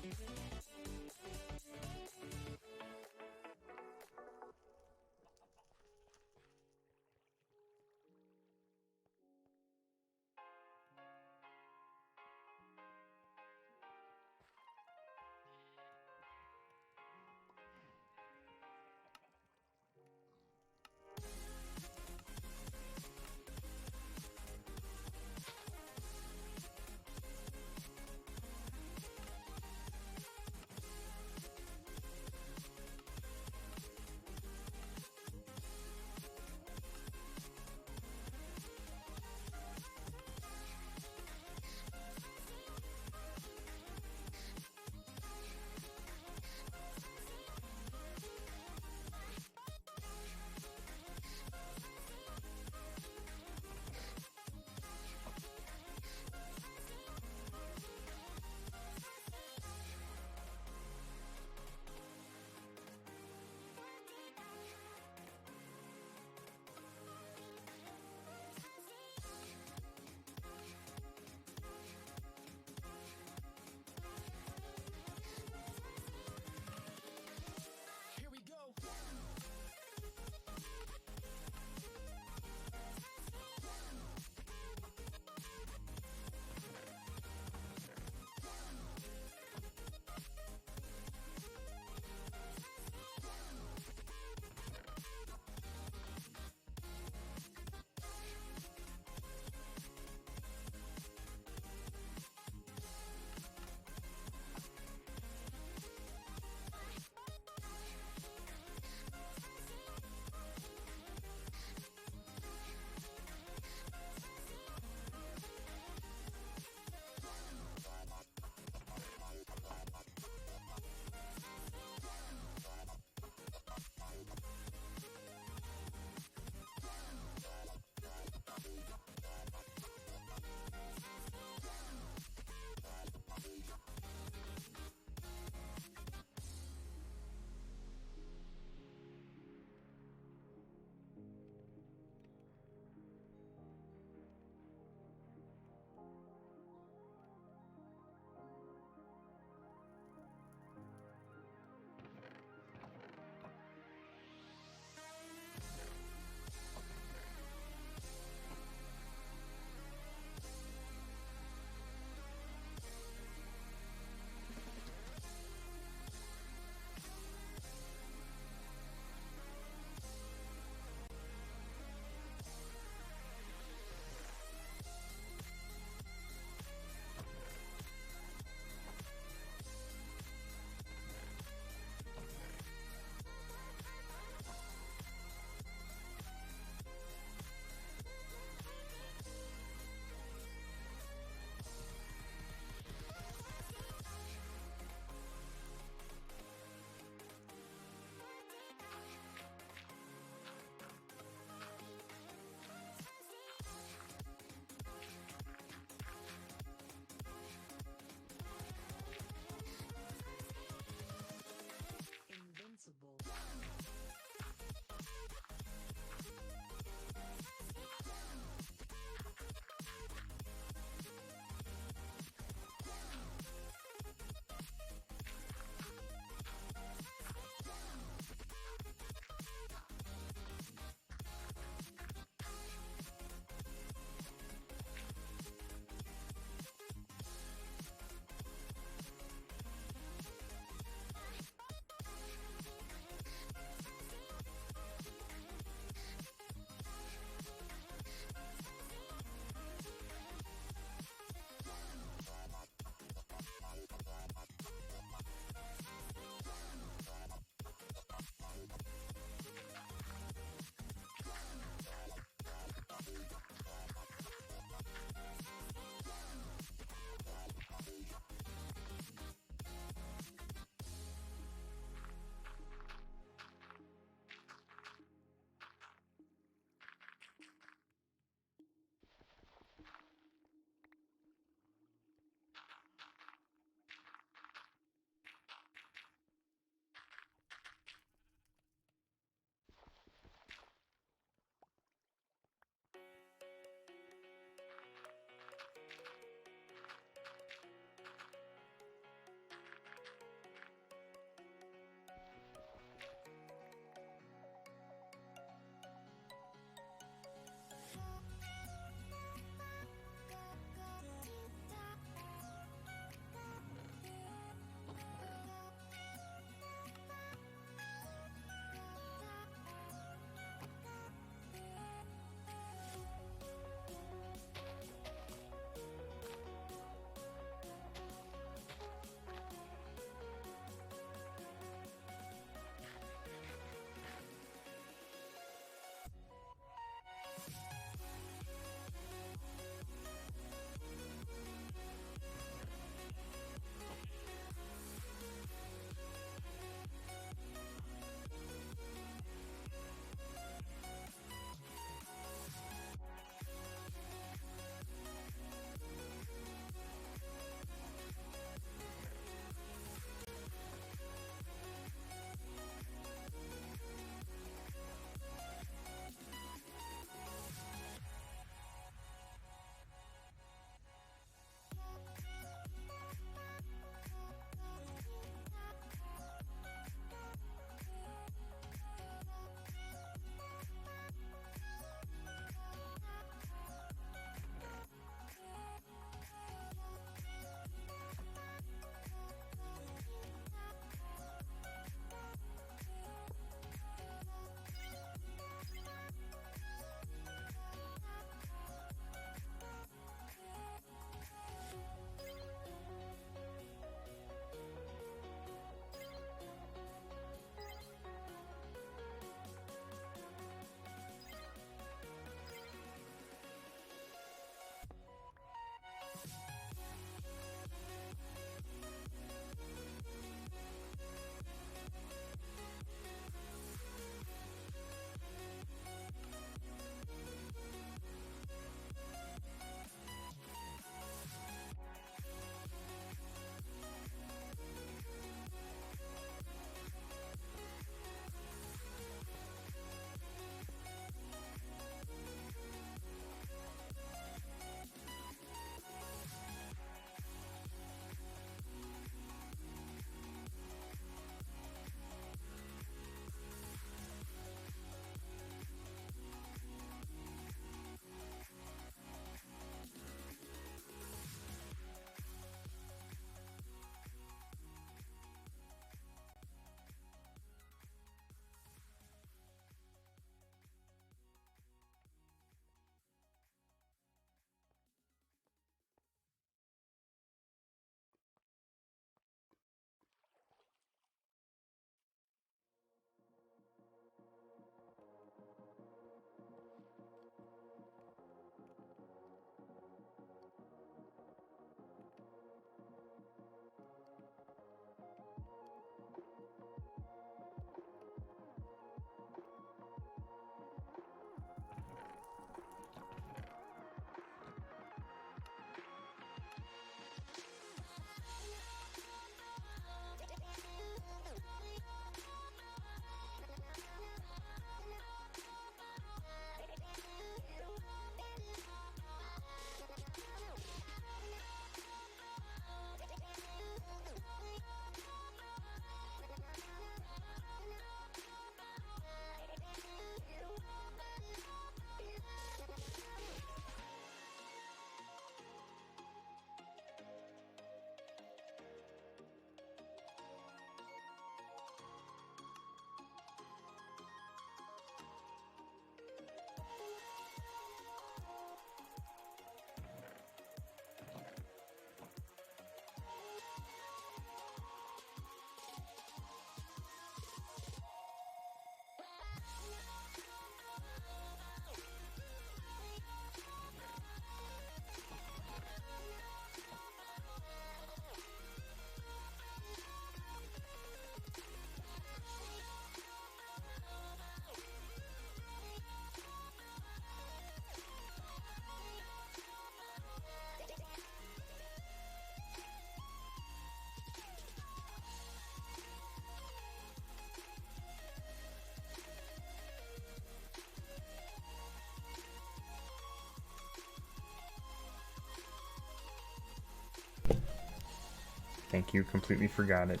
Thank you, completely forgot it.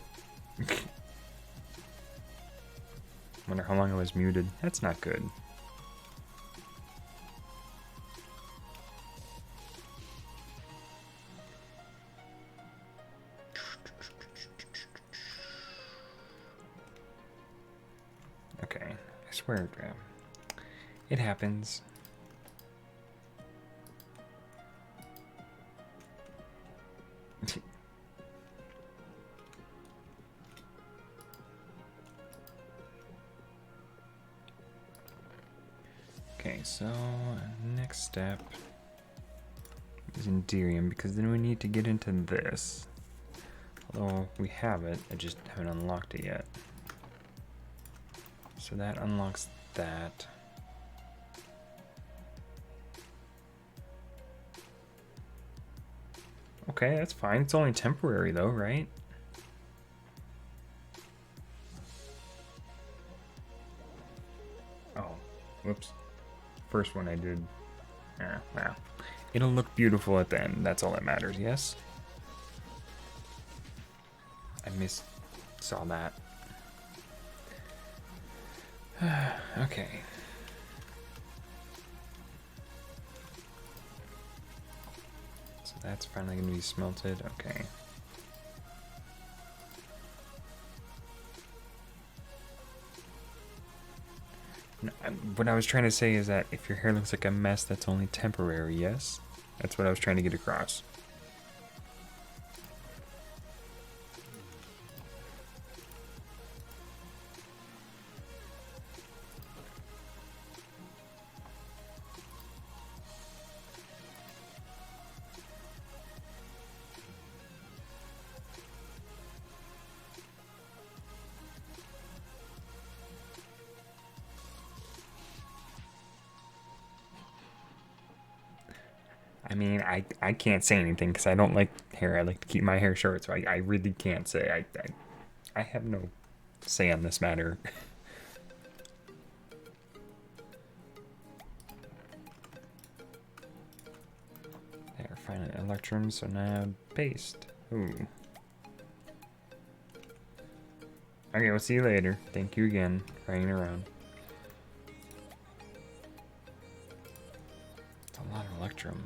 Wonder how long I was muted. That's not good. Okay, I swear, it happens. Okay, so next step is Enderium, because then we need to get into this. Although we have it, I just haven't unlocked it yet. So that unlocks that. Okay, that's fine. It's only temporary though, right? Oh, whoops. First one I did. Well, it'll look beautiful at the end. That's all that matters, yes? I saw that. Okay. So that's finally going to be smelted. Okay. No, what I was trying to say is that if your hair looks like a mess, that's only temporary, yes? That's what I was trying to get across. I mean, I can't say anything because I don't like hair. I like to keep my hair short, so I really can't say. I have no say on this matter. There, finally, electrum, so now paste. Ooh. Okay, we'll see you later. Thank you again for hanging around. It's a lot of electrum.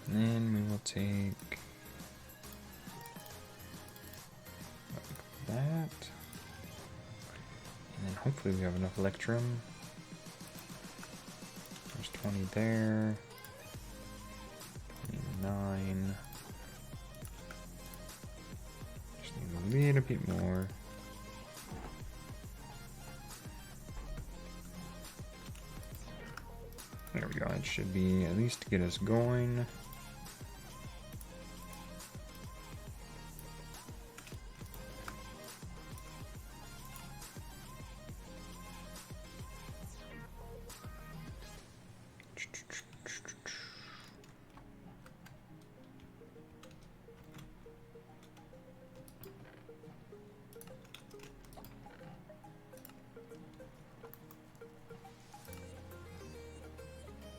Then we will take like that. And then hopefully we have enough electrum. There's 20 there. 29. Just need a little bit more. There we go. It should be at least to get us going.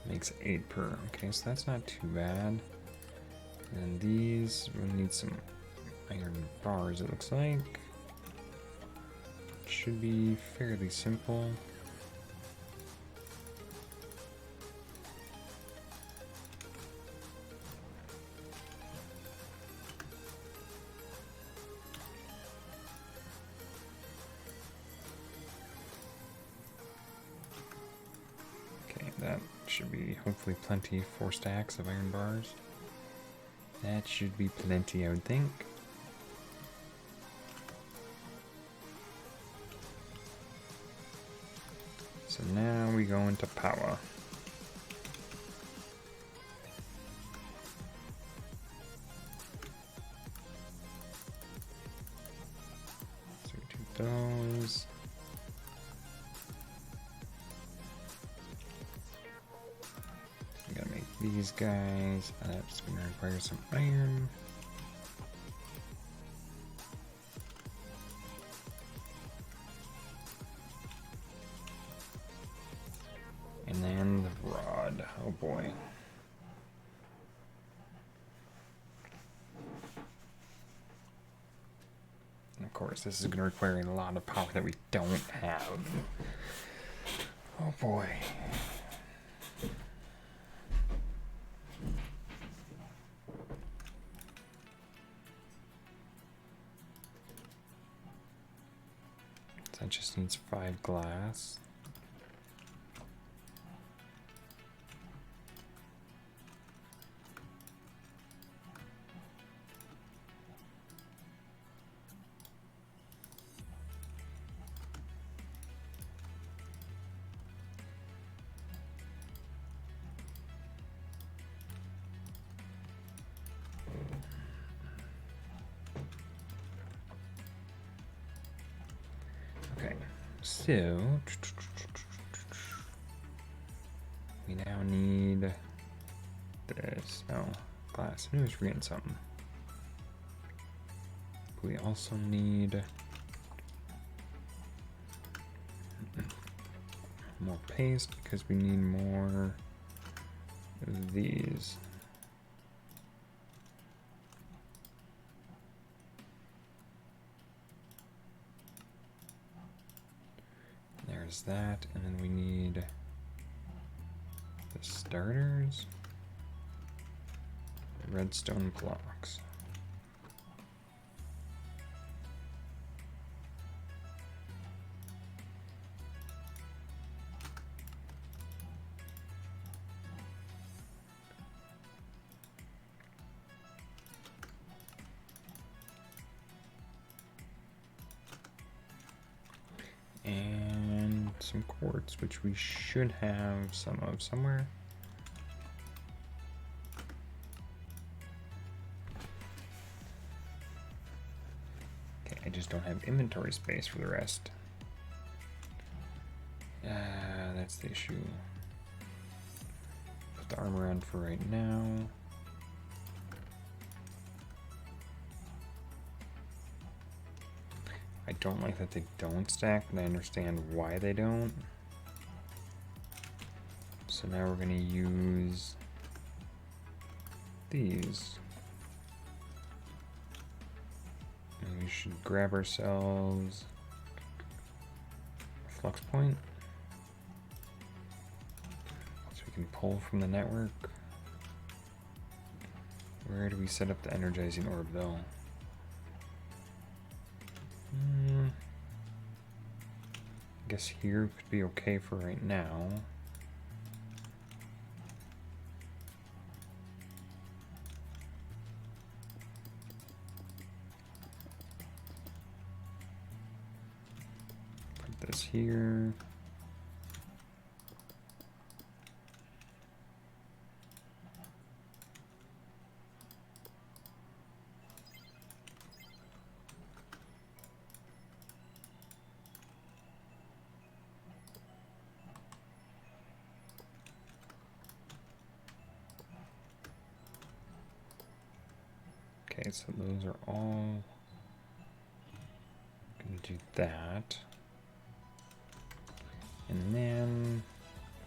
Makes 8 per. Okay, so that's not too bad. And these, we'll need some iron bars, it looks like. Should be fairly simple. That should be hopefully plenty. 4 stacks of iron bars. That should be plenty, I would think. So now we go into power. So we do those. These guys, that's going to require some iron. And oh boy. And of course, this is going to require a lot of power that we don't have. Oh boy. That just needs 5 glass. Okay, so we now need this. Oh, glass. I knew I was forgetting something. We also need more paste because we need more of these. There's that, and then we need the starters, redstone blocks. And some quartz, which we should have some of somewhere. Okay, I just don't have inventory space for the rest. That's the issue. Put the armor on for right now. I don't like that they don't stack, but I understand why they don't. So now we're going to use these. And we should grab ourselves a flux point so we can pull from the network. Where do we set up the energizing orb though? I guess here could be okay for right now. Put this here. Okay, so those are all going to do that. And then,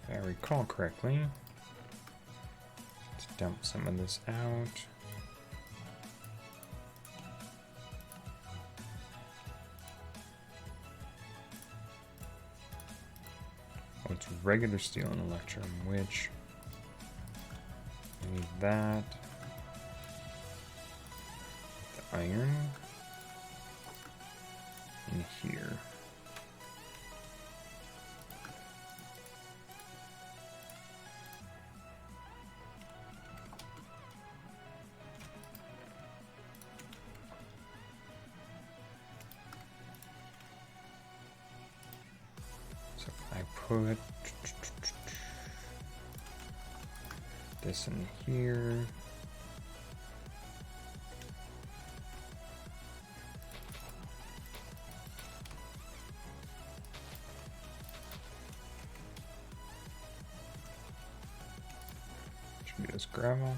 if I recall correctly, let's dump some of this out. Oh, it's regular steel and electrum, which I need that. Iron in here. So I put this in here. This gravel.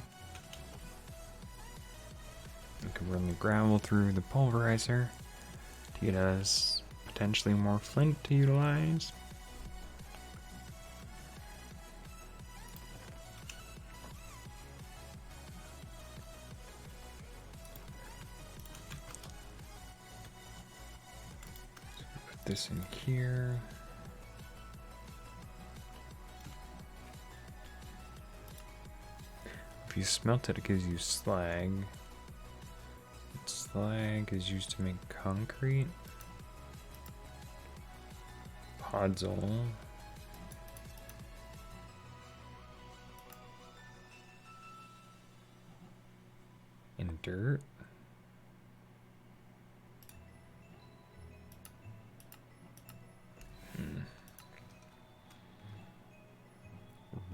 We can run the gravel through the pulverizer to get us potentially more flint to utilize. this in here. If you smelt it, it gives you slag. Slag is used to make concrete. Podzol. And dirt.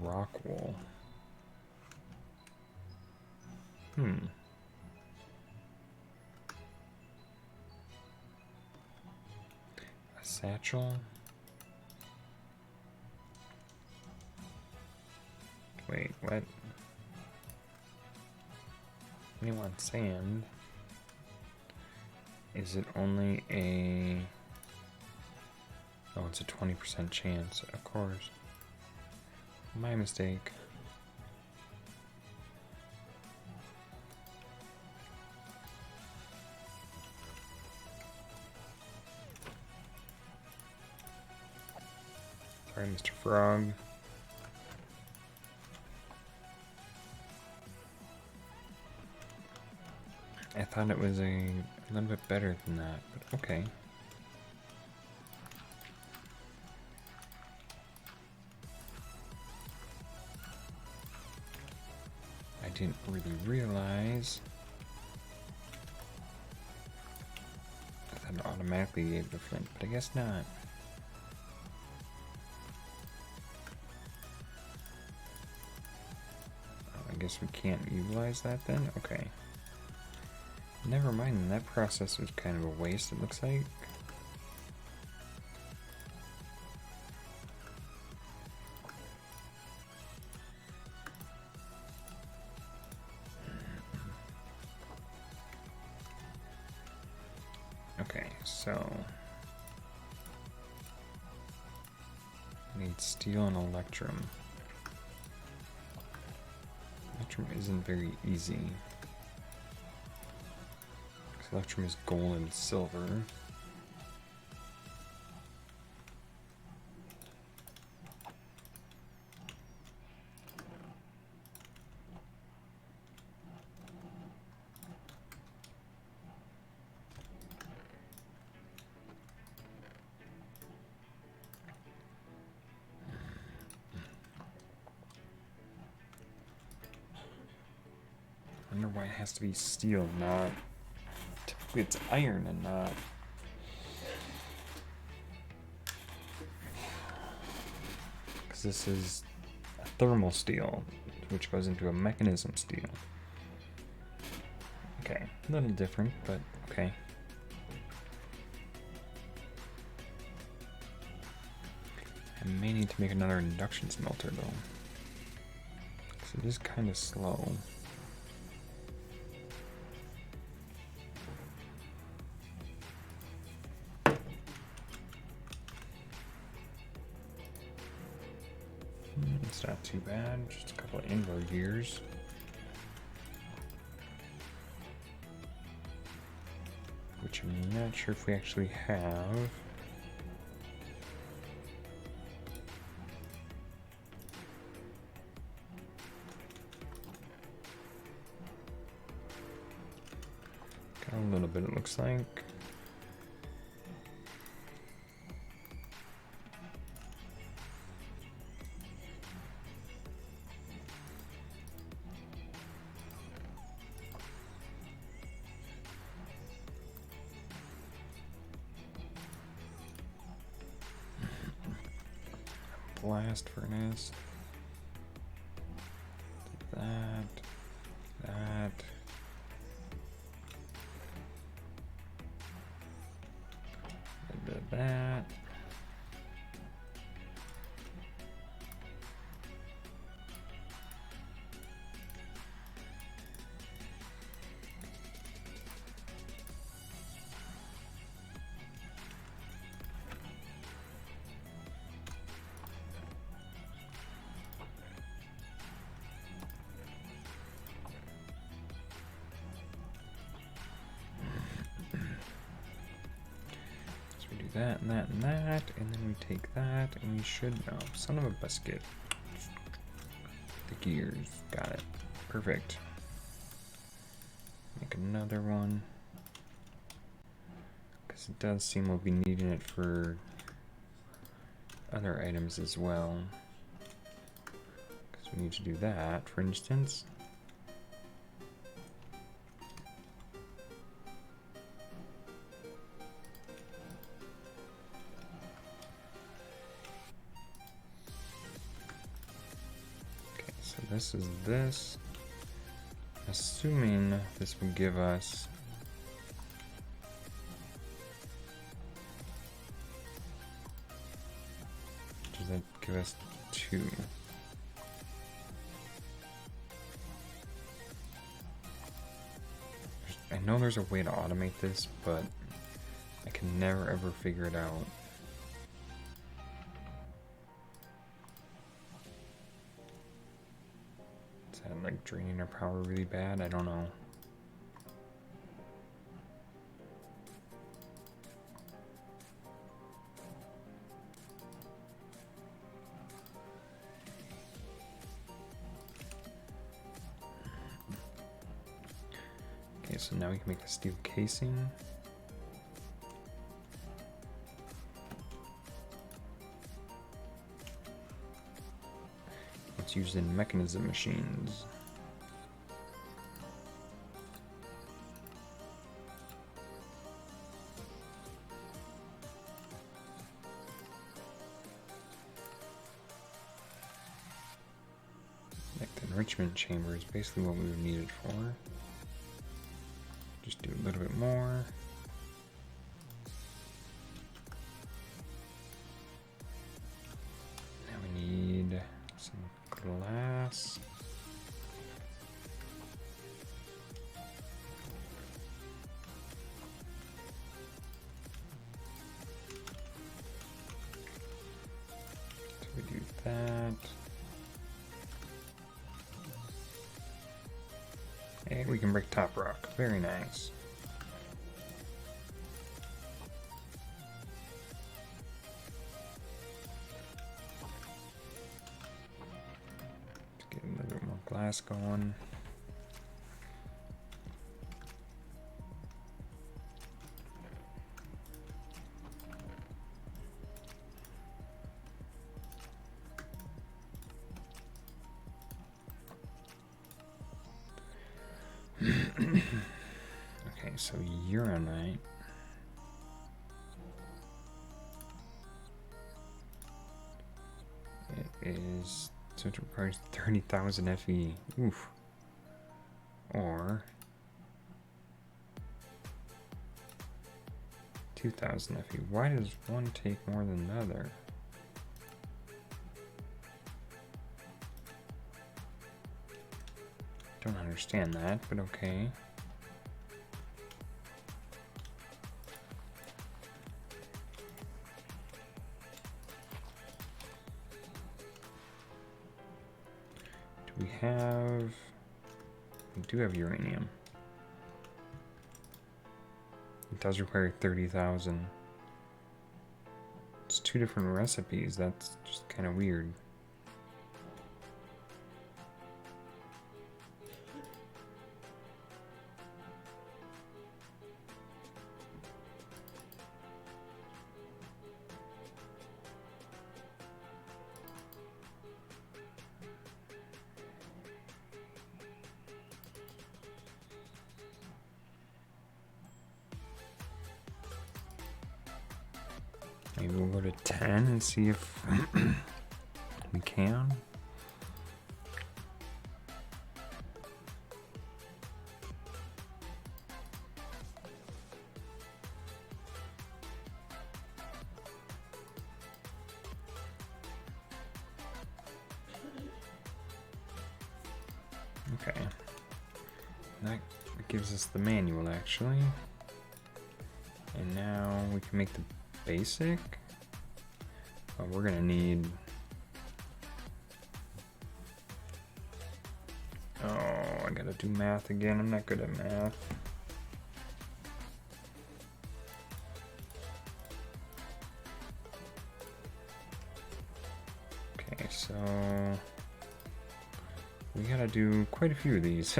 Rock wool. A satchel. Wait, what? You want sand? Is it only a... Oh, it's a 20% chance, of course. My mistake. Sorry, Mr. Frog. I thought it was a little bit better than that, but okay. I didn't really realize. I thought it automatically gave the flint, but I guess not. Oh, I guess we can't utilize that then? Okay. Never mind, that process was kind of a waste, it looks like. Okay, so I need steel and electrum. Electrum isn't very easy. Electrum is gold and silver. I wonder why it has to be steel, not... Typically it's iron and not... Because this is a thermal steel, which goes into a mechanism steel. Okay, a little different, but okay. I may need to make another induction smelter though. So it is kind of slow. It's not too bad, just a couple of invert gears. Which I'm not sure if we actually have. Got a little bit, it looks like. Blast furnace. That. A bit of that. that and that and that, and then we take that, and we should, oh, son of a biscuit. The gears, got it. Perfect. Make another one. Because it does seem we'll be needing it for other items as well. Because we need to do that, for instance. Okay, so this is this. Assuming this would give us does that give us 2? I know there's a way to automate this, but I can never ever figure it out. Is that like draining our power really bad? I don't know. Okay, so now we can make a steel casing. It's used in mechanism machines. Like the enrichment chamber is basically what we would need it for. Just do a little bit more. Now we need some glass. So we do that. And we can break top rock. Very nice. Let's get a little bit more glass going. Okay, so uranite. It is, so it requires 30,000 FE. Oof. Or 2,000 FE. Why does one take more than the other? Don't understand that, but okay. Do we have... We do have uranium. It does require 30,000. It's 2 different recipes. That's just kind of weird. Maybe we'll go to 10 and see if we can. Okay. That gives us the manual, actually. And now we can make the basic. But we're gonna need... Oh, I gotta do math again. I'm not good at math. We gotta do quite a few of these.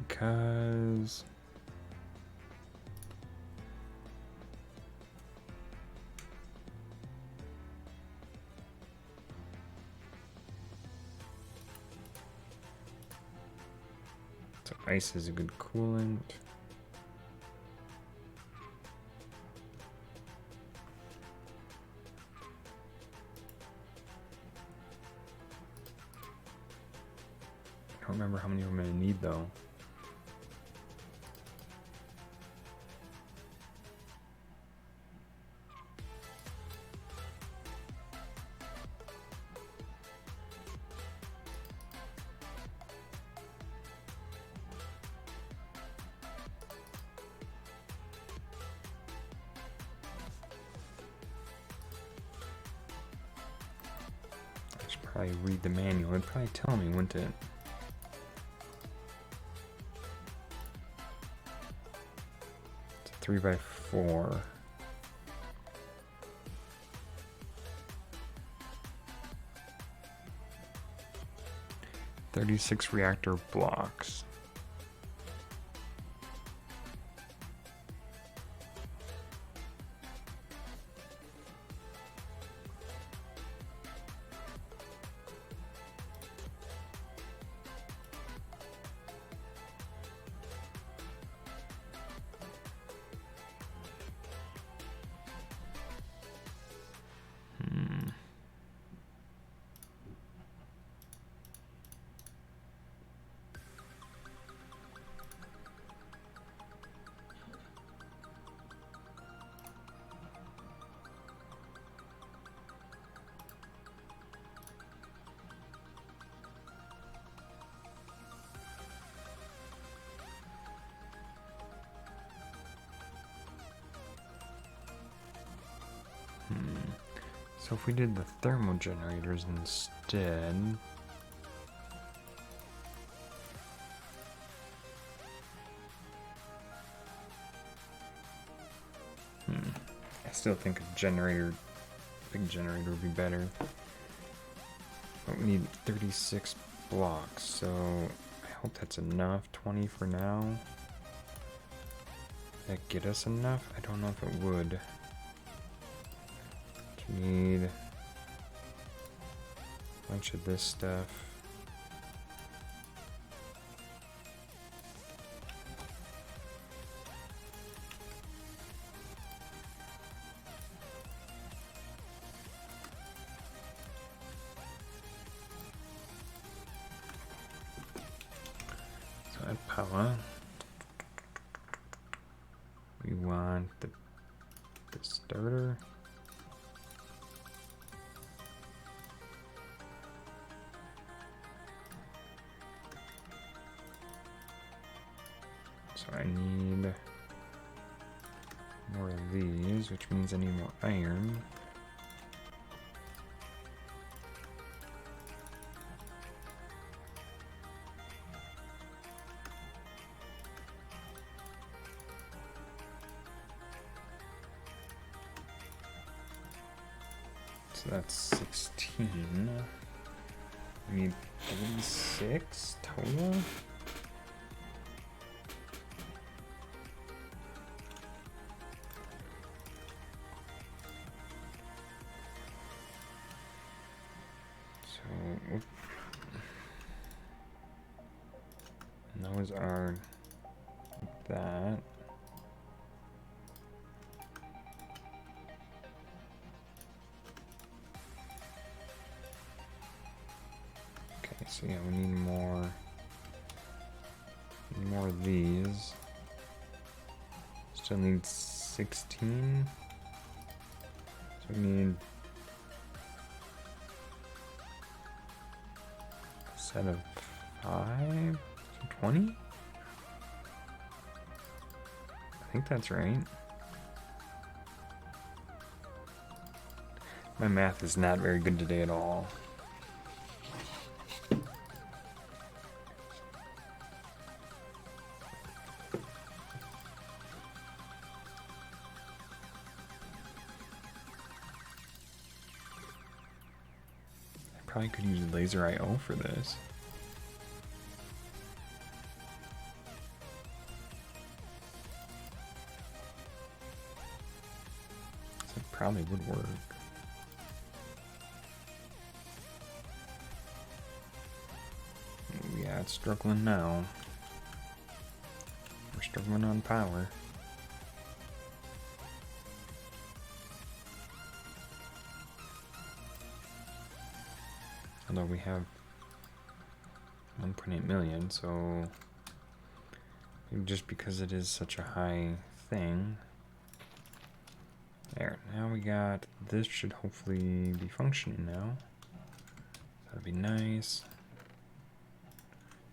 Because so ice is a good coolant. I don't remember how many I'm gonna need though. I should probably read the manual. It'd probably tell me, wouldn't it? It's a 3x4. "36 reactor blocks." So if we did the thermal generators instead, I still think a generator, big generator would be better. But we need 36 blocks, so I hope that's enough. 20 for now. That get us enough? I don't know if it would. Need a bunch of this stuff. So add power. We want the starter. So I need more of these, which means I need more iron. So that's 16. We need 36 total. And those are that. Okay, so yeah, we need more of these. Still need 16. So we need a set of 5. 20? I think that's right. My math is not very good today at all. I probably could use laser IO for this. That probably would work. Yeah, it's struggling now. We're struggling on power. Although we have 1.8 million, so just because it is such a high thing. There, now we got, this should hopefully be functioning now. That'd be nice.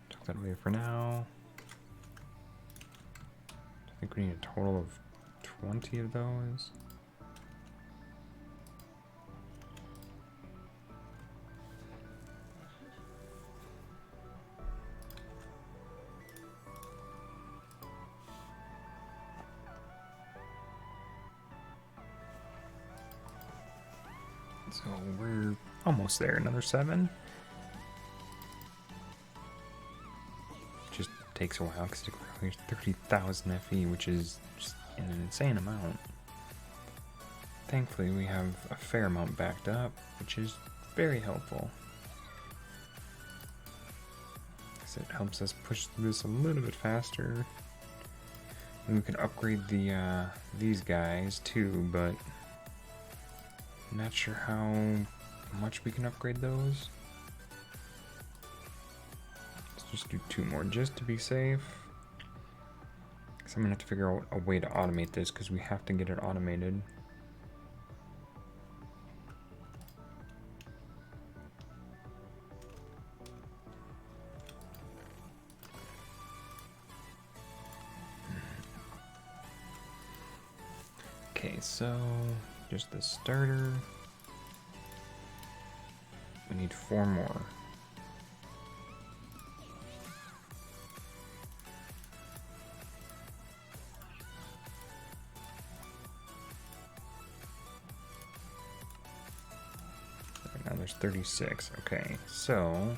Tuck that away for now. I think we need a total of 20 of those. So we're almost there, another 7. Just takes a while because it requires 30,000 FE, which is just an insane amount. Thankfully, we have a fair amount backed up, which is very helpful. Because it helps us push this a little bit faster. And we can upgrade the these guys too, but I'm not sure how much we can upgrade those. Let's just do 2 more just to be safe. Because I'm going to have to figure out a way to automate this because we have to get it automated. Okay, so just the starter. We need 4 more. Right now there's 36. Okay, so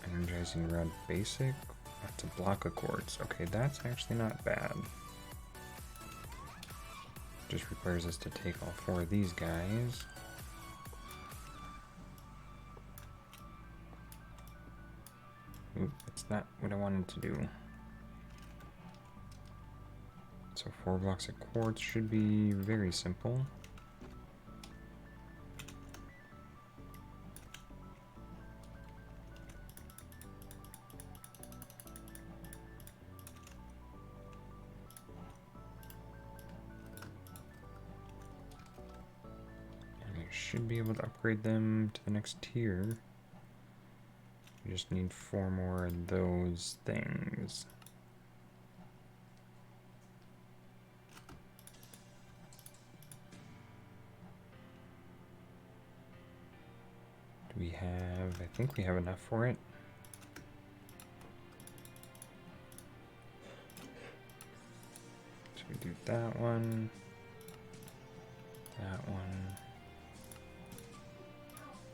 energizing rod basic. That's a block of quartz. Okay, that's actually not bad. Just requires us to take all 4 of these guys. Oop, that's not what I wanted to do. So 4 blocks of quartz should be very simple. Should be able to upgrade them to the next tier. We just need 4 more of those things. Do we have, I think we have enough for it. So we do that one, that one,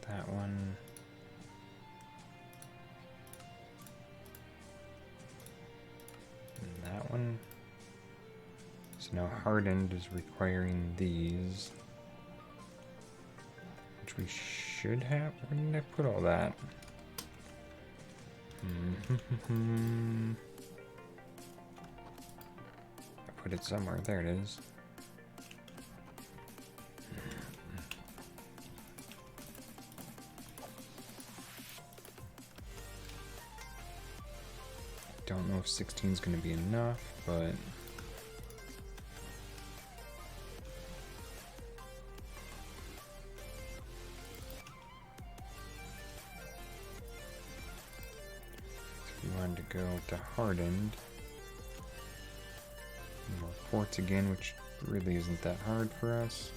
that one, and that one. So now hardened is requiring these, which we should have. Where did I put all that? I put it somewhere. There it is. Don't know if 16 is going to be enough, but if we wanted to go to hardened, More ports again, which really isn't that hard for us.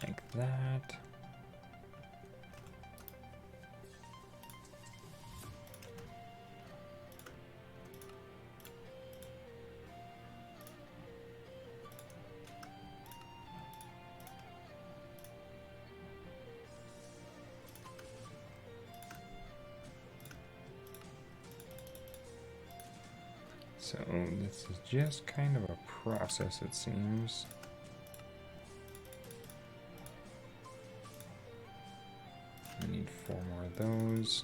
Like that. So this is just kind of a process, it seems. We need 4 more of those.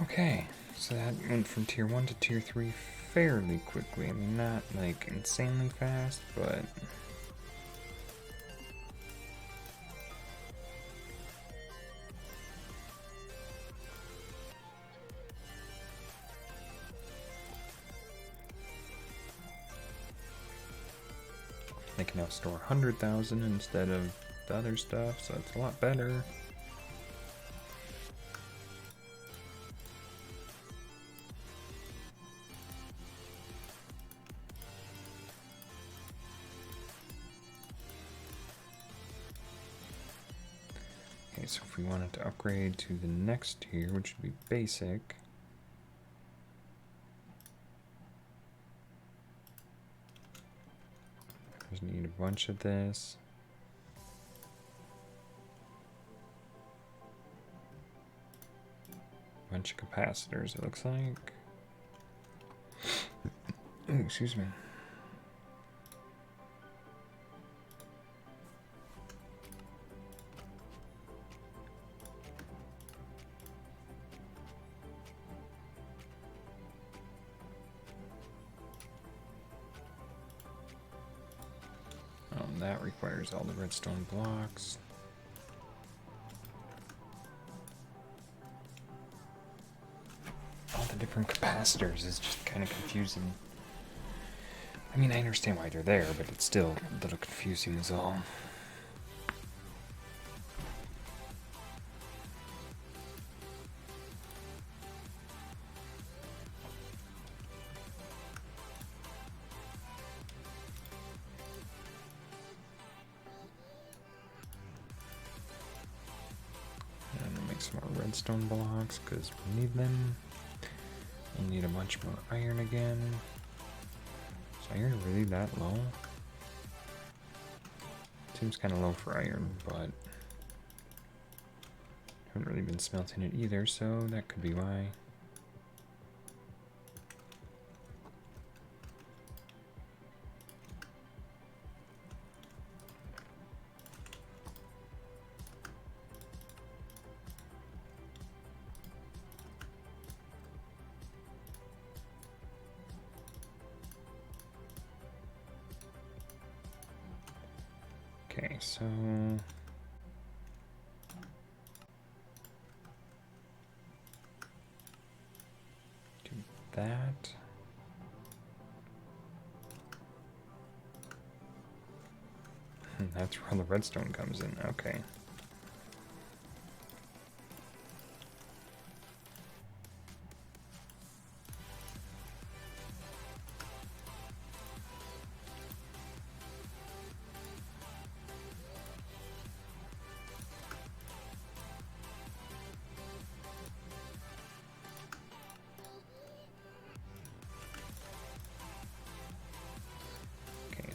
Okay, so that went from tier 1 to tier 3 fairly quickly. I mean, not like insanely fast, but I can now store 100,000 instead of the other stuff, so it's a lot better. Okay, so if we wanted to upgrade to the next tier, which would be basic, just need a bunch of this. Bunch of capacitors, it looks like. Ooh, excuse me. That requires all the redstone blocks. All the different capacitors is just kind of confusing. I mean, I understand why they're there, but it's still a little confusing is all. Some more redstone blocks because we need them. We'll need a bunch more iron again. Is iron really that low? Seems kind of low for iron, but haven't really been smelting it either, so that could be why. Okay, so do that. That's where all the redstone comes in. Okay.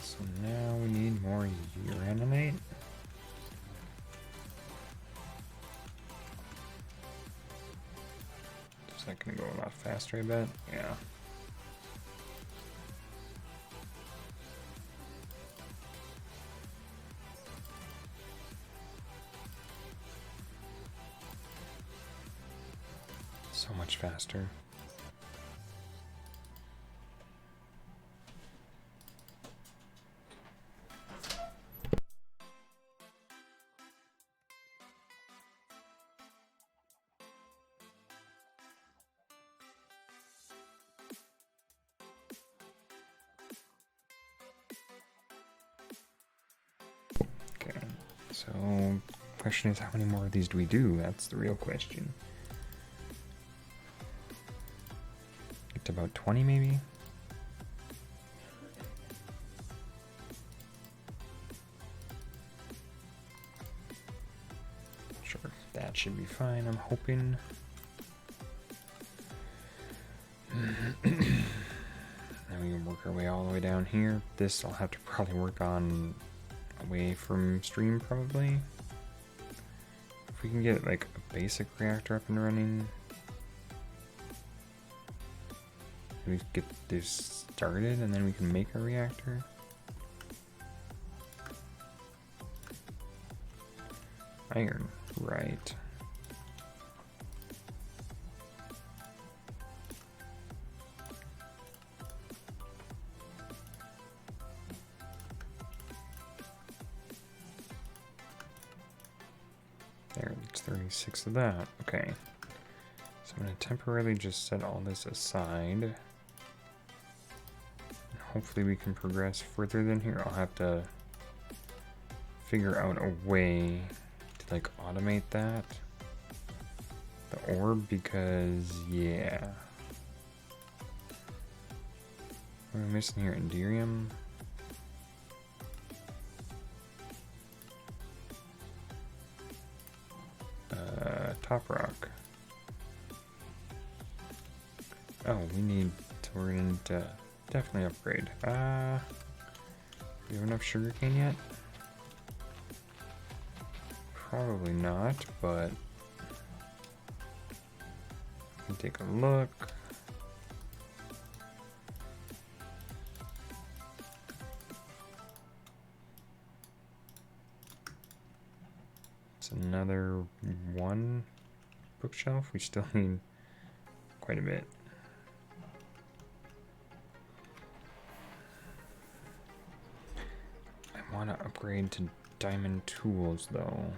So now we need more uranite. Is that going to go a lot faster, I bet? Yeah. So much faster. So, question is, how many more of these do we do? That's the real question. Get to about 20 maybe? Sure, that should be fine, I'm hoping. Then we can work our way all the way down here. This I'll have to probably work on away from stream probably. If we can get like a basic reactor up and running. We get this started and then we can make a reactor. Iron, right. There, it's 36 of that. Okay. So I'm going to temporarily just set all this aside. And hopefully we can progress further than here. I'll have to figure out a way to like automate that. The orb, because yeah. What am I missing here? Enderium? Top rock. Oh, we need to, we're going to definitely upgrade. Do we have enough sugarcane yet? Probably not, but we can take a look. It's another one bookshelf. We still need quite a bit. I want to upgrade to diamond tools though,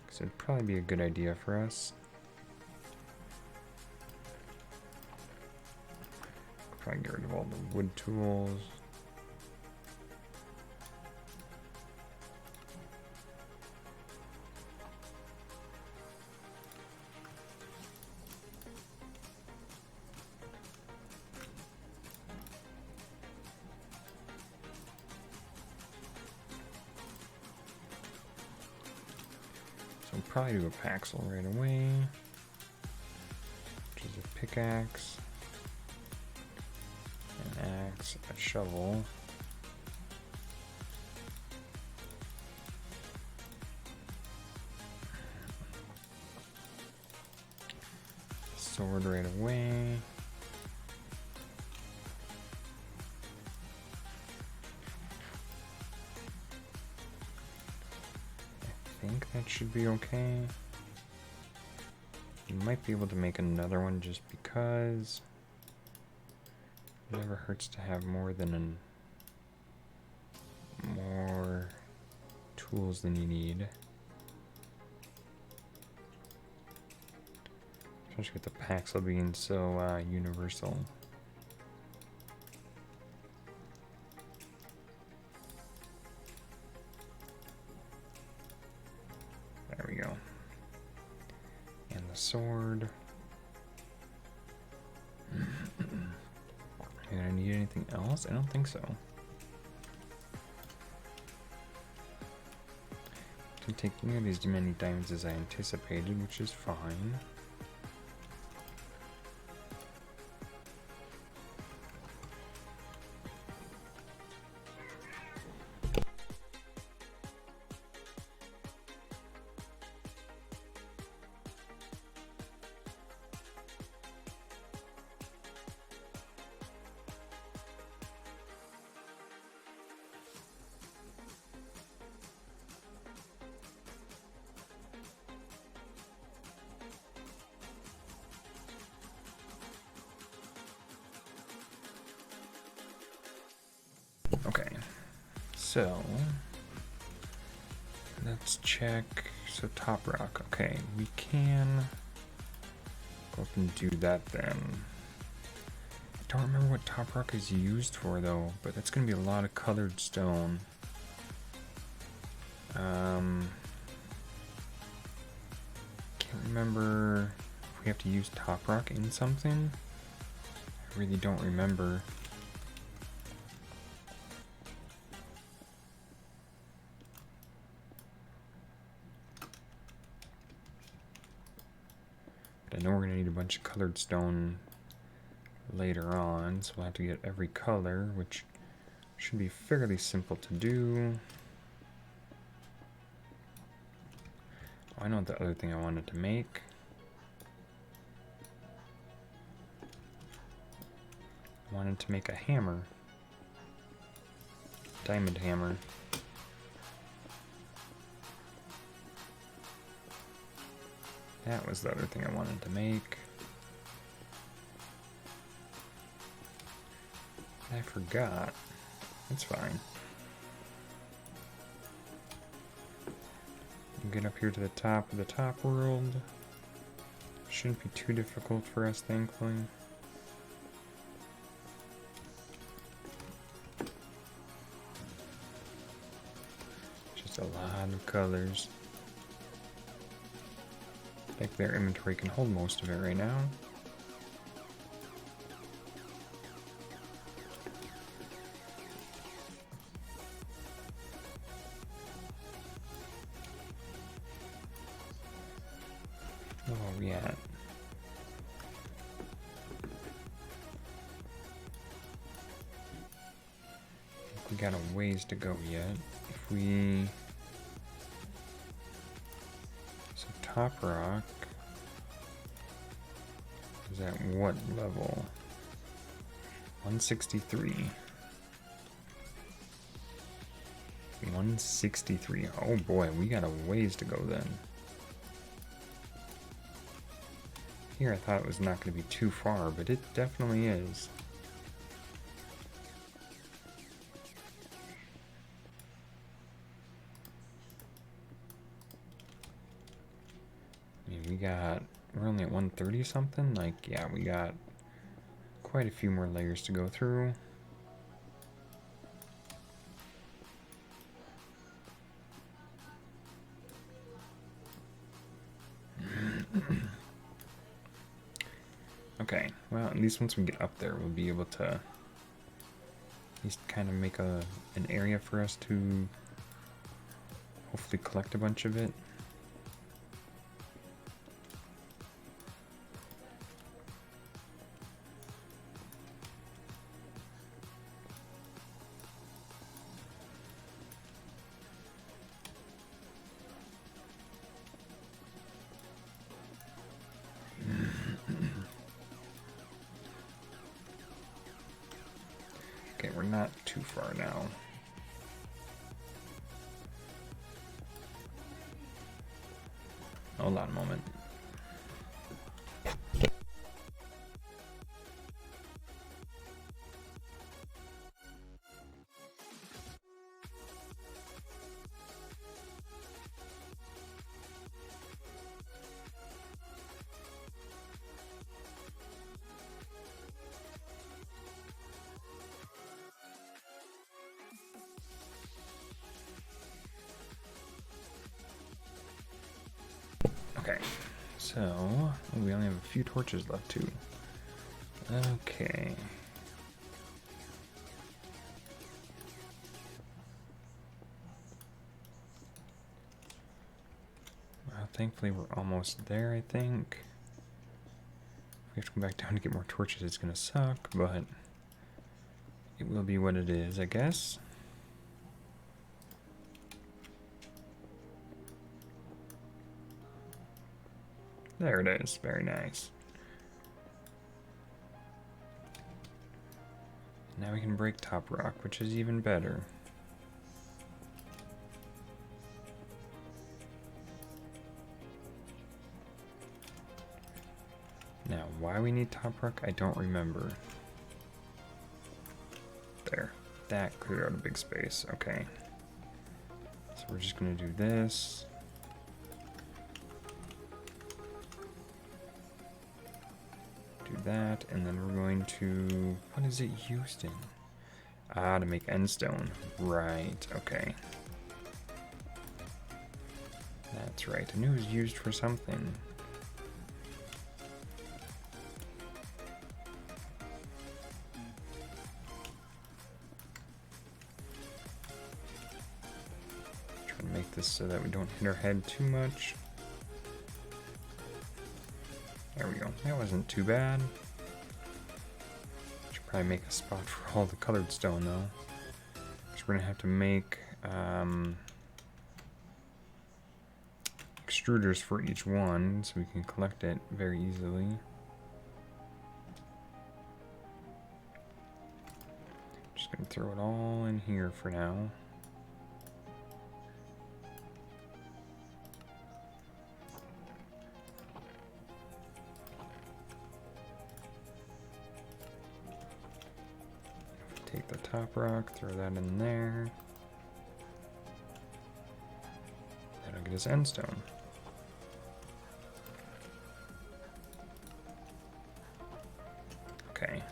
because it'd probably be a good idea for us. Probably get rid of all the wood tools. Probably do a paxel right away, which is a pickaxe, an axe, a shovel, sword right away. I think that should be okay. You might be able to make another one just because it never hurts to have more tools than you need. Especially with the Paxel being so universal. There we go. And the sword. Am I need anything else? I don't think so. Didn't take nearly as many diamonds as I anticipated, which is fine. Okay, so let's check. So top rock, okay, we can go up and do that then. I don't remember what top rock is used for though, but that's gonna be a lot of colored stone. Can't remember if we have to use top rock in something. I really don't remember. But I know we're gonna need a bunch of colored stone later on, so we'll have to get every color, which should be fairly simple to do. Oh, I know the other thing I wanted to make. I wanted to make a hammer. Diamond hammer. That was the other thing I wanted to make. I forgot. It's fine. We'll get up here to the top of the top world. Shouldn't be too difficult for us, thankfully. Just a lot of colors. I think their inventory can hold most of it right now. Where are we at? We got a ways to go yet. If we... So top rock is at what level? 163. 163. Oh boy, we got a ways to go then. Here I thought it was not going to be too far, but it definitely is. I mean, we're only at 130 something? Like, yeah, we got quite a few more layers to go through. Okay, well, at least once we get up there, we'll be able to at least kind of make an area for us to hopefully collect a bunch of it. Okay, we're not too far now. Hold on a moment. Okay, so we only have a few torches left too. Okay. Well, thankfully we're almost there, I think. If we have to come back down to get more torches, it's gonna suck, but it will be what it is, I guess. There it is, very nice. Now we can break top rock, which is even better. Now, why we need top rock, I don't remember. There, that cleared out a big space, okay. So we're just gonna do this. Do that, and then we're going to, what is it used in? Ah, to make endstone. Right, okay. That's right, I knew it was used for something. Try to make this so that we don't hit our head too much. There we go. That wasn't too bad. Should probably make a spot for all the colored stone though. So we're gonna have to make extruders for each one so we can collect it very easily. Just gonna throw it all in here for now. Take the top rock, throw that in there. That'll get us end stone. Okay.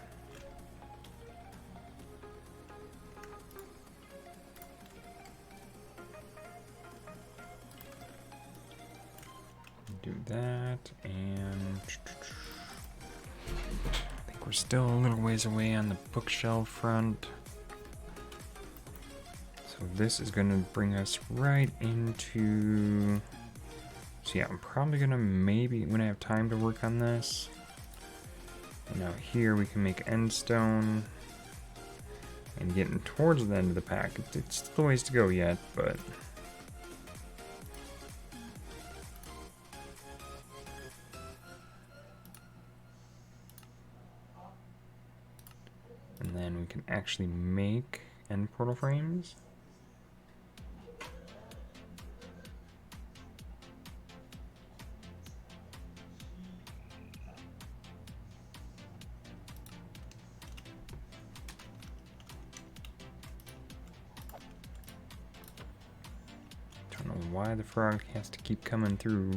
Do that, and I think we're still a little ways away on the bookshelf front. So this is going to bring us right into... So yeah, I'm probably going to maybe, when I have time to work on this. And now here we can make end stone. And getting towards the end of the pack. It's still a ways to go yet, but... And then we can actually make end portal frames. Don't know why the frog has to keep coming through.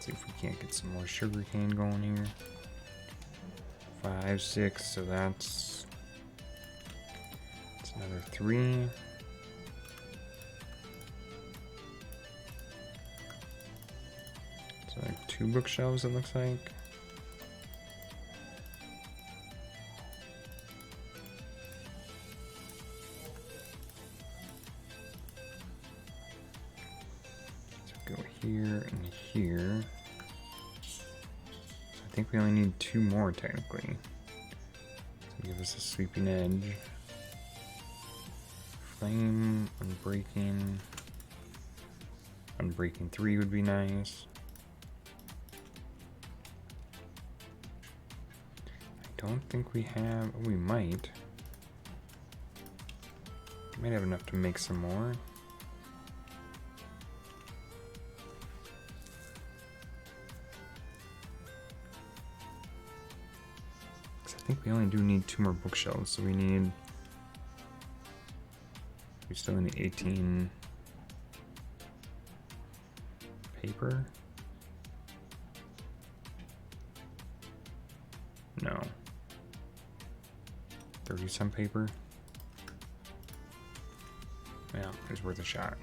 See if we can't get some more sugarcane going here. 5, 6, so that's another 3. So like 2 bookshelves it looks like. So go here and here. I think we only need 2 more technically. So give us a sweeping edge. Flame, unbreaking. Unbreaking 3 would be nice. I don't think we have, we might. We might have enough to make some more. I think we only do need 2 more bookshelves, so we still need 18 paper. No. 30 some paper. Yeah, it's worth a shot.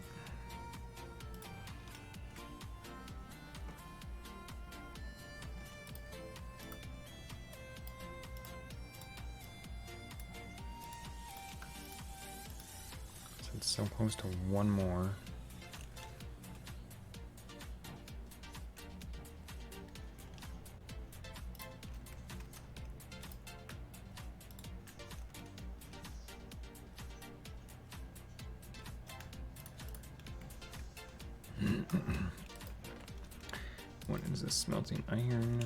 It's so close to 1 more. What is this? Smelting iron.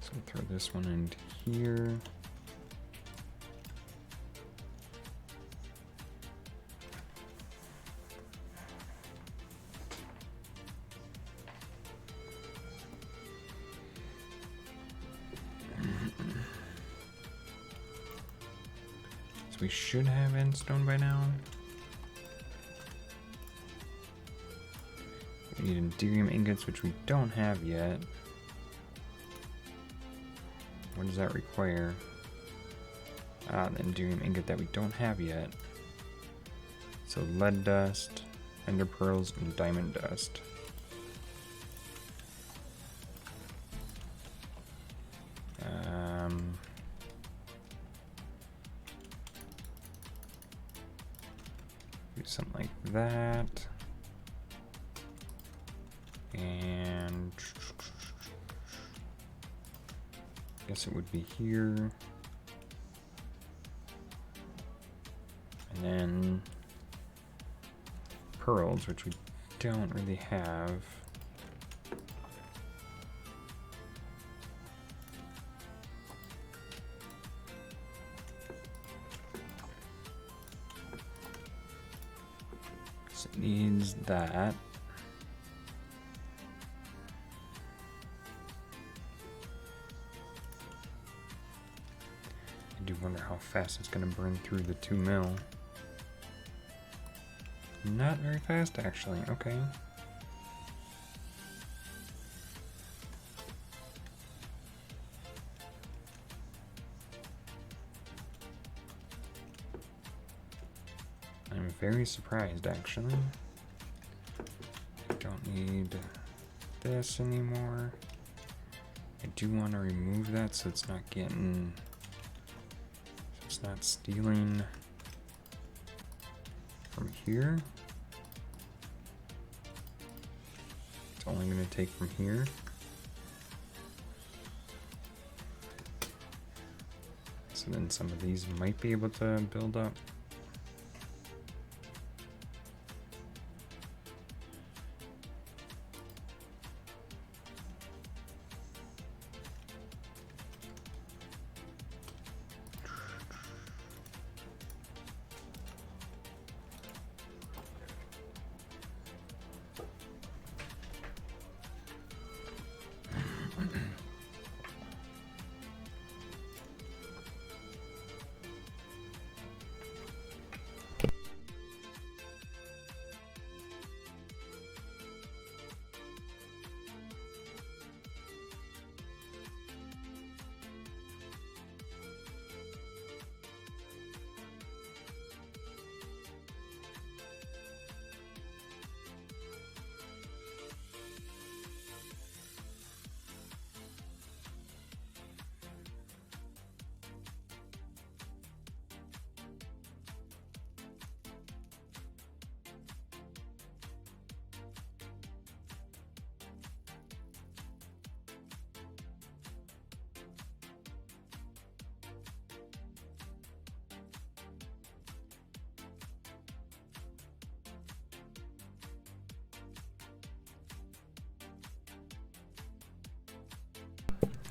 So we'll throw this one in here. We should have end stone by now. We need Enderium ingots, which we don't have yet. What does that require? Ah, the enduring ingot that we don't have yet. So lead dust, ender pearls, and diamond dust. Do something like that. And I guess it would be here. And then pearls, which we don't really have. So it needs that. I do wonder how fast it's going to burn through the 2 mil. Not very fast, actually. Okay. I'm very surprised, actually. I don't need this anymore. I do want to remove that so it's not getting... so it's not stealing from here. It's only going to take from here. So then some of these might be able to build up.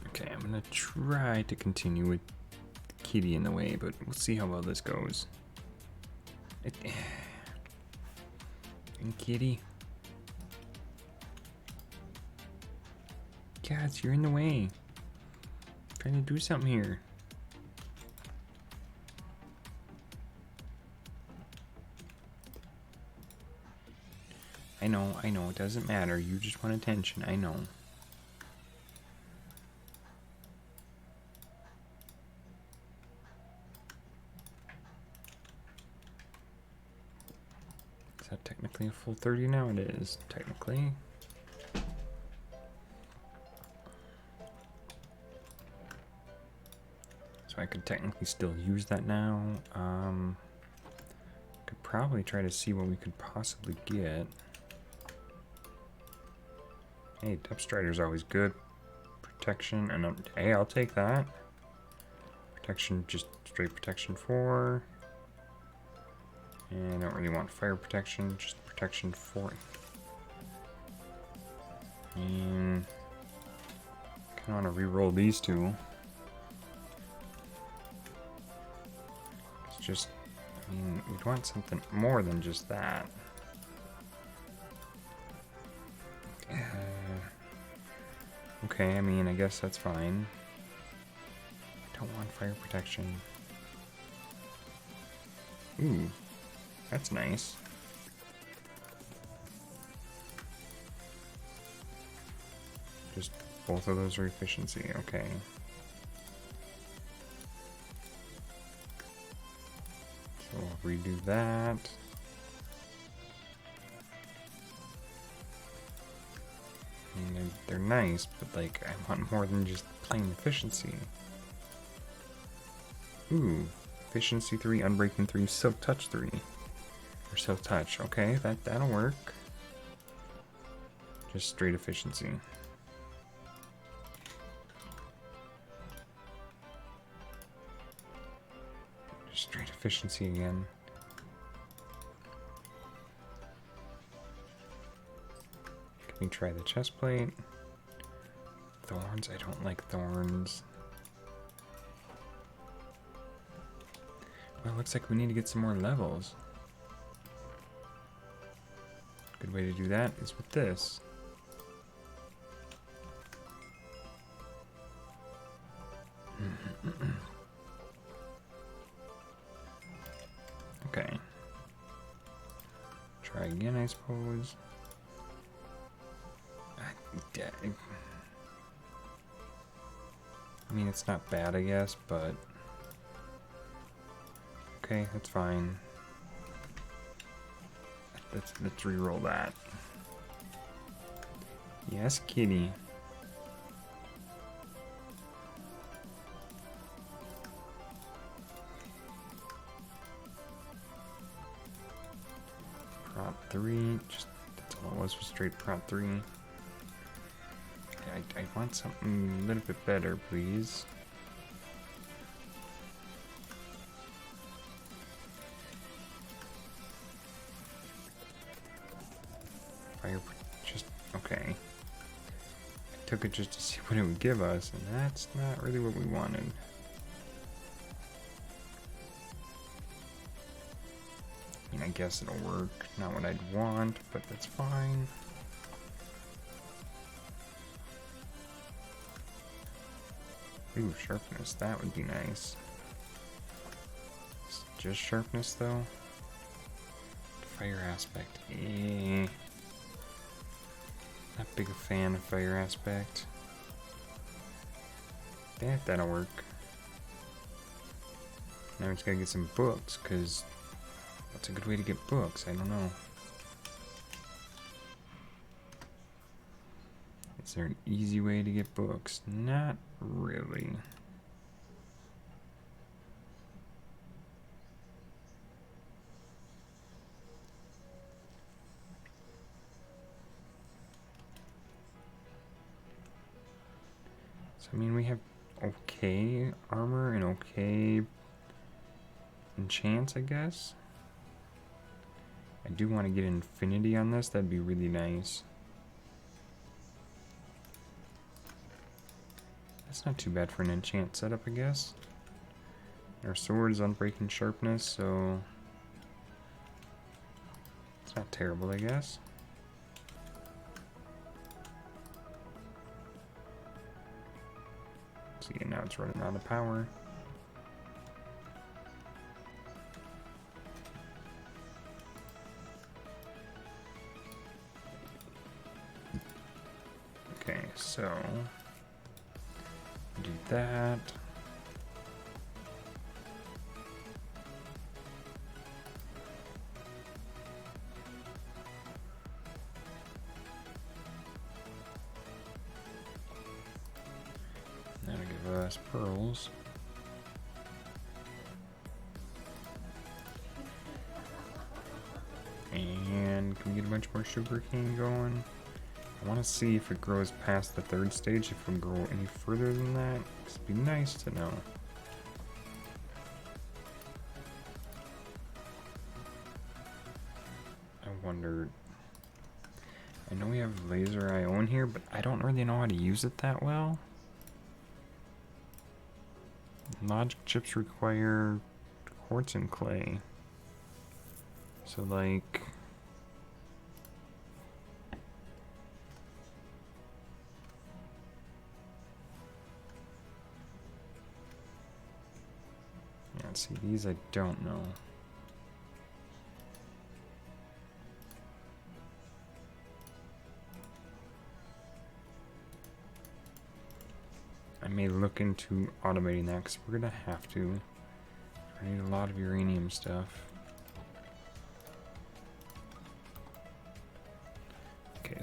Okay, I'm gonna try to continue with Kitty in the way, but we'll see how well this goes. And Kitty. Cats, you're in the way. I'm trying to do something here. I know, it doesn't matter. You just want attention, I know. Is that technically a full 30 now? It is, technically. So I could technically still use that now. Could probably try to see what we could possibly get. Hey, Depth Strider's always good. Protection, and hey, I'll take that. Protection, just straight protection 4. And I don't really want fire protection, just protection 4. And kind of want to re-roll these two. It's just, I mean, we'd want something more than just that. Okay, I mean, I guess that's fine. I don't want fire protection. Ooh, that's nice. Just both of those are efficiency, okay. redo that. I mean, they're nice, but like, I want more than just plain efficiency. Ooh, efficiency 3, unbreaking 3, silk touch 3. Or silk touch, okay, that'll work. Just straight efficiency. Just straight efficiency again. Can we try the chest plate? Thorns, I don't like thorns. Well, it looks like we need to get some more levels. Good way to do that is with this. Okay. Try again, I suppose. I mean, it's not bad, I guess, but... Okay, that's fine. Let's re-roll that. Yes, kitty. Prop 3, just that's all it was straight prop 3. I want something a little bit better, please. Fire, just, okay. I took it just to see what it would give us, and that's not really what we wanted. I mean, I guess it'll work. Not what I'd want, but that's fine. Ooh, sharpness, that would be nice. Just sharpness, though. Fire aspect, not big a fan of fire aspect. That'll work. Now we just gotta get some books, because what's a good way to get books? I don't know. Is there an easy way to get books? Not really. So, I mean, we have okay armor and okay enchants, I guess. I do want to get infinity on this. That'd be really nice. That's not too bad for an enchant setup, I guess. Our sword is unbreaking sharpness, so it's not terrible, I guess. See, now it's running out of power. Okay, so do that. That'll give us pearls. And can we get a bunch more sugarcane going? I want to see if it grows past the 3rd stage, if it will grow any further than that. It'd be nice to know. I wonder... I know we have laser ion here, but I don't really know how to use it that well. Logic chips require quartz and clay. So, like... yeah, see, these I don't know. I may look into automating that, because we're going to have to. I need a lot of uranium stuff.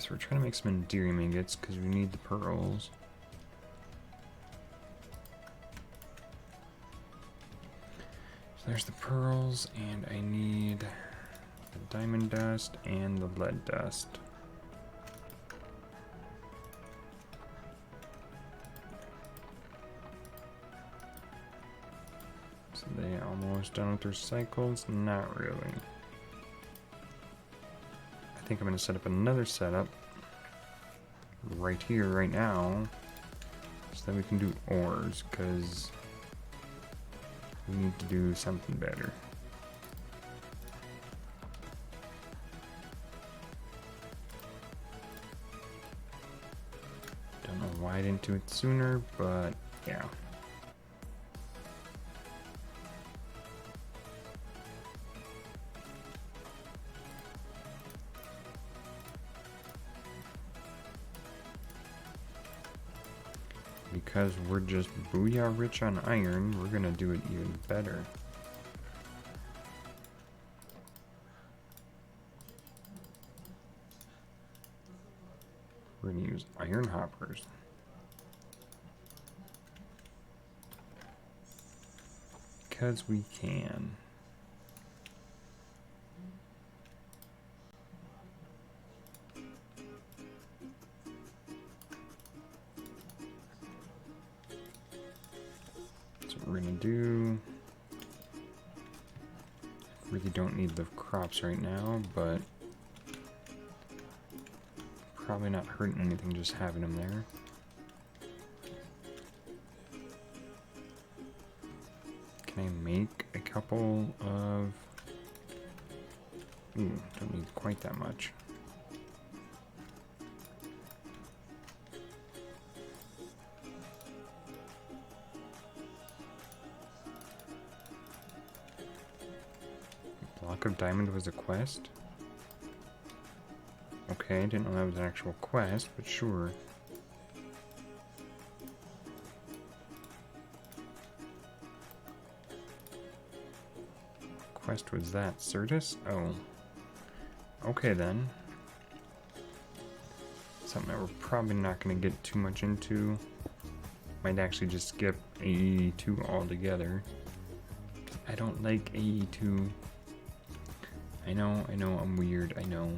so we're trying to make some endearing ingots because we need the pearls. So there's the pearls, and I need the diamond dust and the lead dust. So they almost done with their cycles? Not really. I think I'm going to set up another setup right here, right now, so that we can do ores, because we need to do something better. Don't know why I didn't do it sooner, but yeah. Because we're just booyah rich on iron, we're gonna do it even better. We're gonna use iron hoppers. Because we can. We're gonna do. Really don't need the crops right now, but probably not hurting anything just having them there. Can I make a couple of... Ooh, don't need quite that much. Block of diamond was a quest? Okay, I didn't know that was an actual quest, but sure. Quest was that? Certus? Oh. Okay then. Something that we're probably not going to get too much into. Might actually just skip AE2 altogether. I don't like AE2. I know, I'm weird, I know.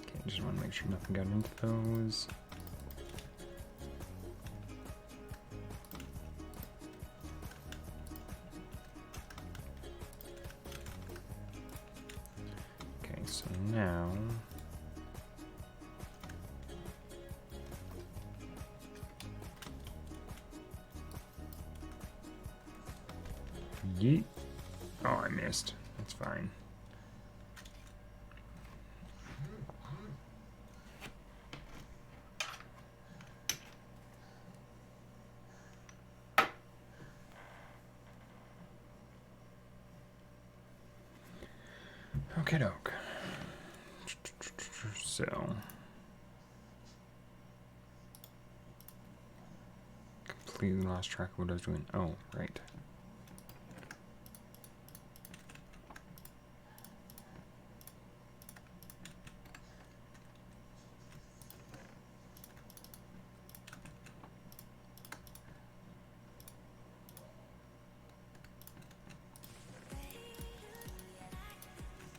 Okay, just want to make sure nothing got into those. So now yeet. Oh, I missed. That's fine. Okay, doke. So completely lost track of what I was doing. Oh, right.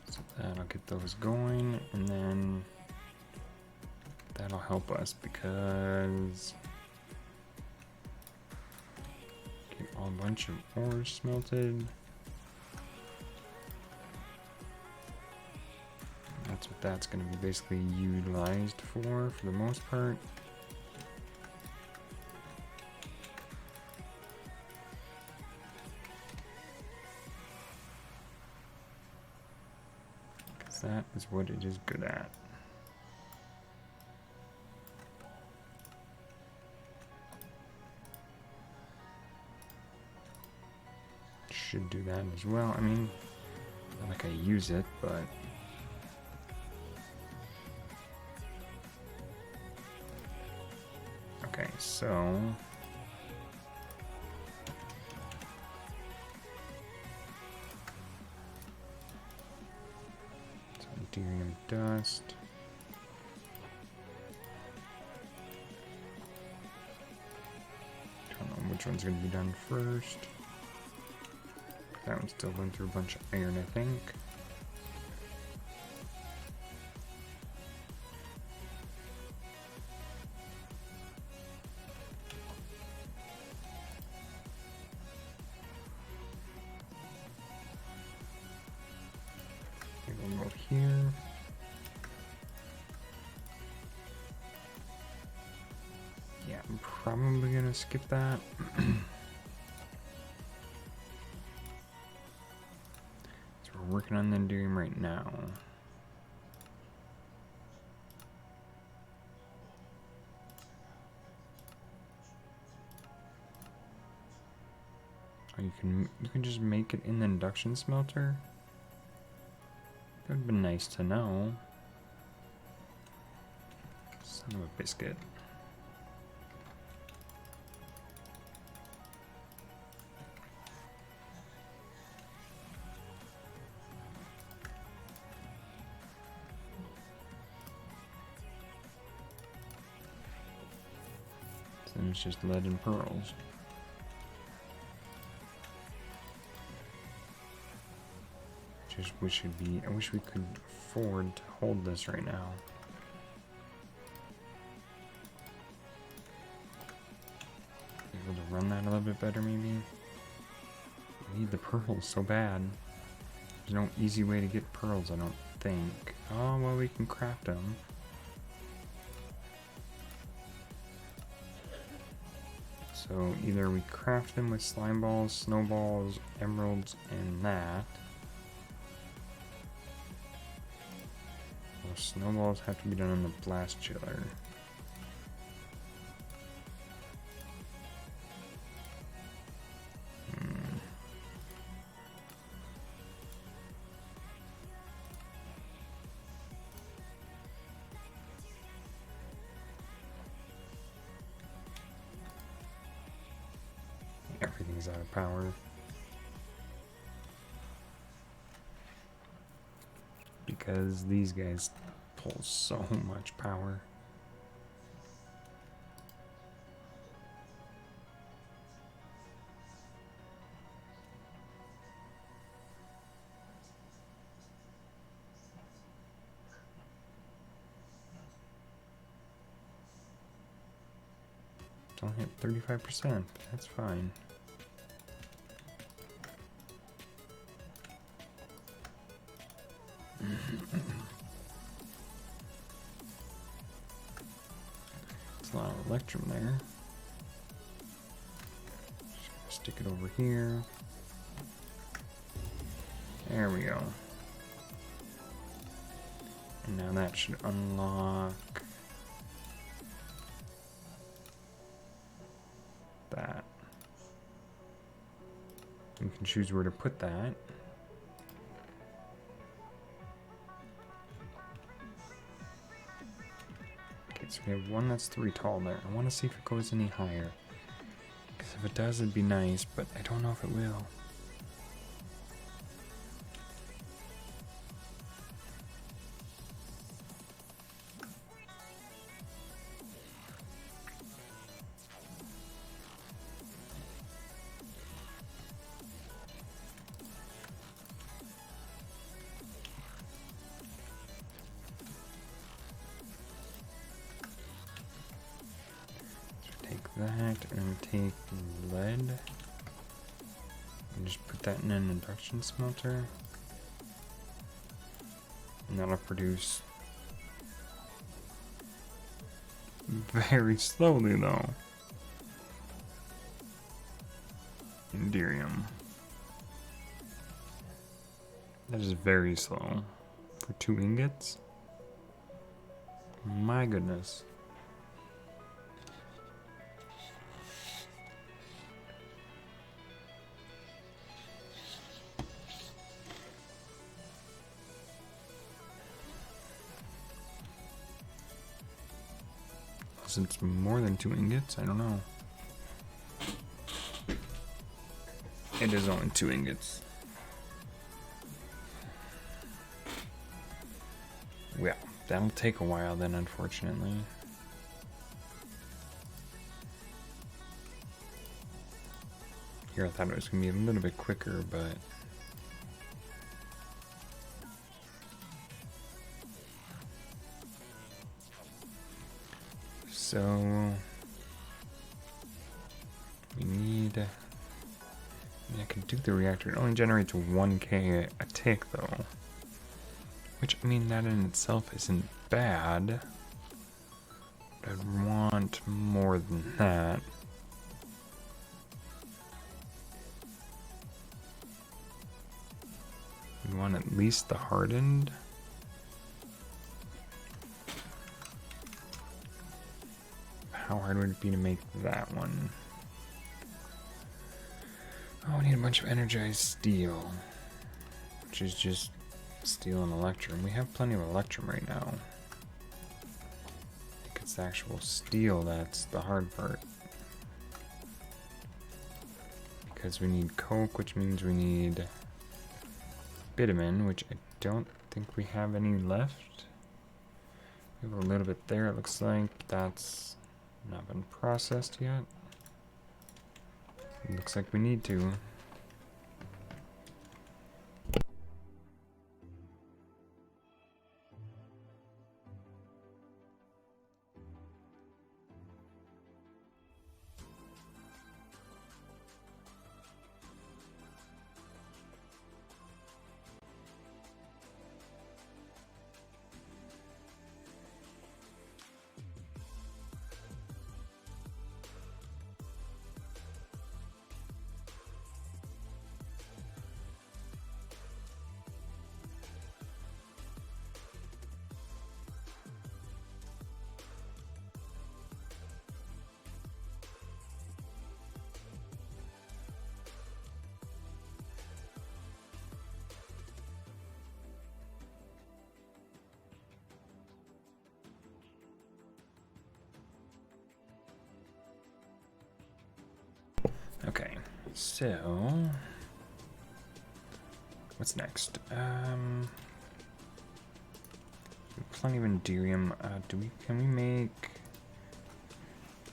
So that'll get those going, and then that'll help us because get a bunch of ores smelted. That's what that's going to be basically utilized for the most part. Because that is what it is good at. Should do that as well. I mean, not like I use it, but so deuterium dust. Don't know which one's going to be done first. That one's still going through a bunch of iron, I think. We'll go here. Yeah, I'm probably gonna skip that. So we're working on the deuterium right now. Oh, you can just make it in the induction smelter? That would have been nice to know. Son of a biscuit. So then it's just lead and pearls. Just wish it'd be. I wish we could afford to hold this right now. Able to run that a little bit better, maybe. I need the pearls so bad. There's no easy way to get pearls, I don't think. Oh, well, we can craft them. So either we craft them with slime balls, snowballs, emeralds, and that. Well, snowballs have to be done on the blast chiller. Everything's out of power. Because these guys pull so much power. Don't hit 35%, that's fine. There's a lot of electrum there. Just gonna stick it over here. There we go. And now that should unlock that. You can choose where to put that. Okay, so we have one that's 3 tall there. I want to see if it goes any higher. Because if it does, it'd be nice, but I don't know if it will. That and take lead and just put that in an induction smelter, and that'll produce very slowly though deuterium. That is very slow for 2 ingots. My goodness. Unless it's more than 2 ingots, I don't know. It is only 2 ingots. Well, that'll take a while then, unfortunately. Here I thought it was going to be a little bit quicker, but... So... we need... I can do the reactor. It only generates 1k a tick, though. Which, I mean, that in itself isn't bad. But I'd want more than that. We want at least the hardened. How hard would it be to make that one? Oh, we need a bunch of energized steel. Which is just steel and electrum. We have plenty of electrum right now. I think it's the actual steel that's the hard part. Because we need coke, which means we need bitumen, which I don't think we have any left. We have a little bit there, it looks like. That's not been processed yet. It looks like we need to. Okay, so what's next? Plenty of Enderium. Can we make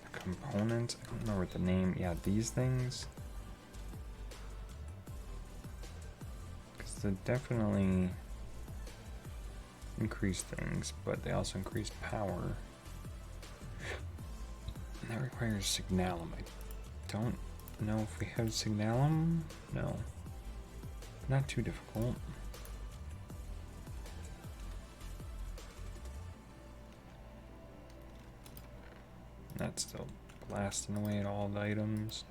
a component? I don't remember the name. Yeah, these things. Because they definitely increase things, but they also increase power. And that requires signalum. I don't know if we have signalum. No. Not too difficult. That's still blasting away at all the items.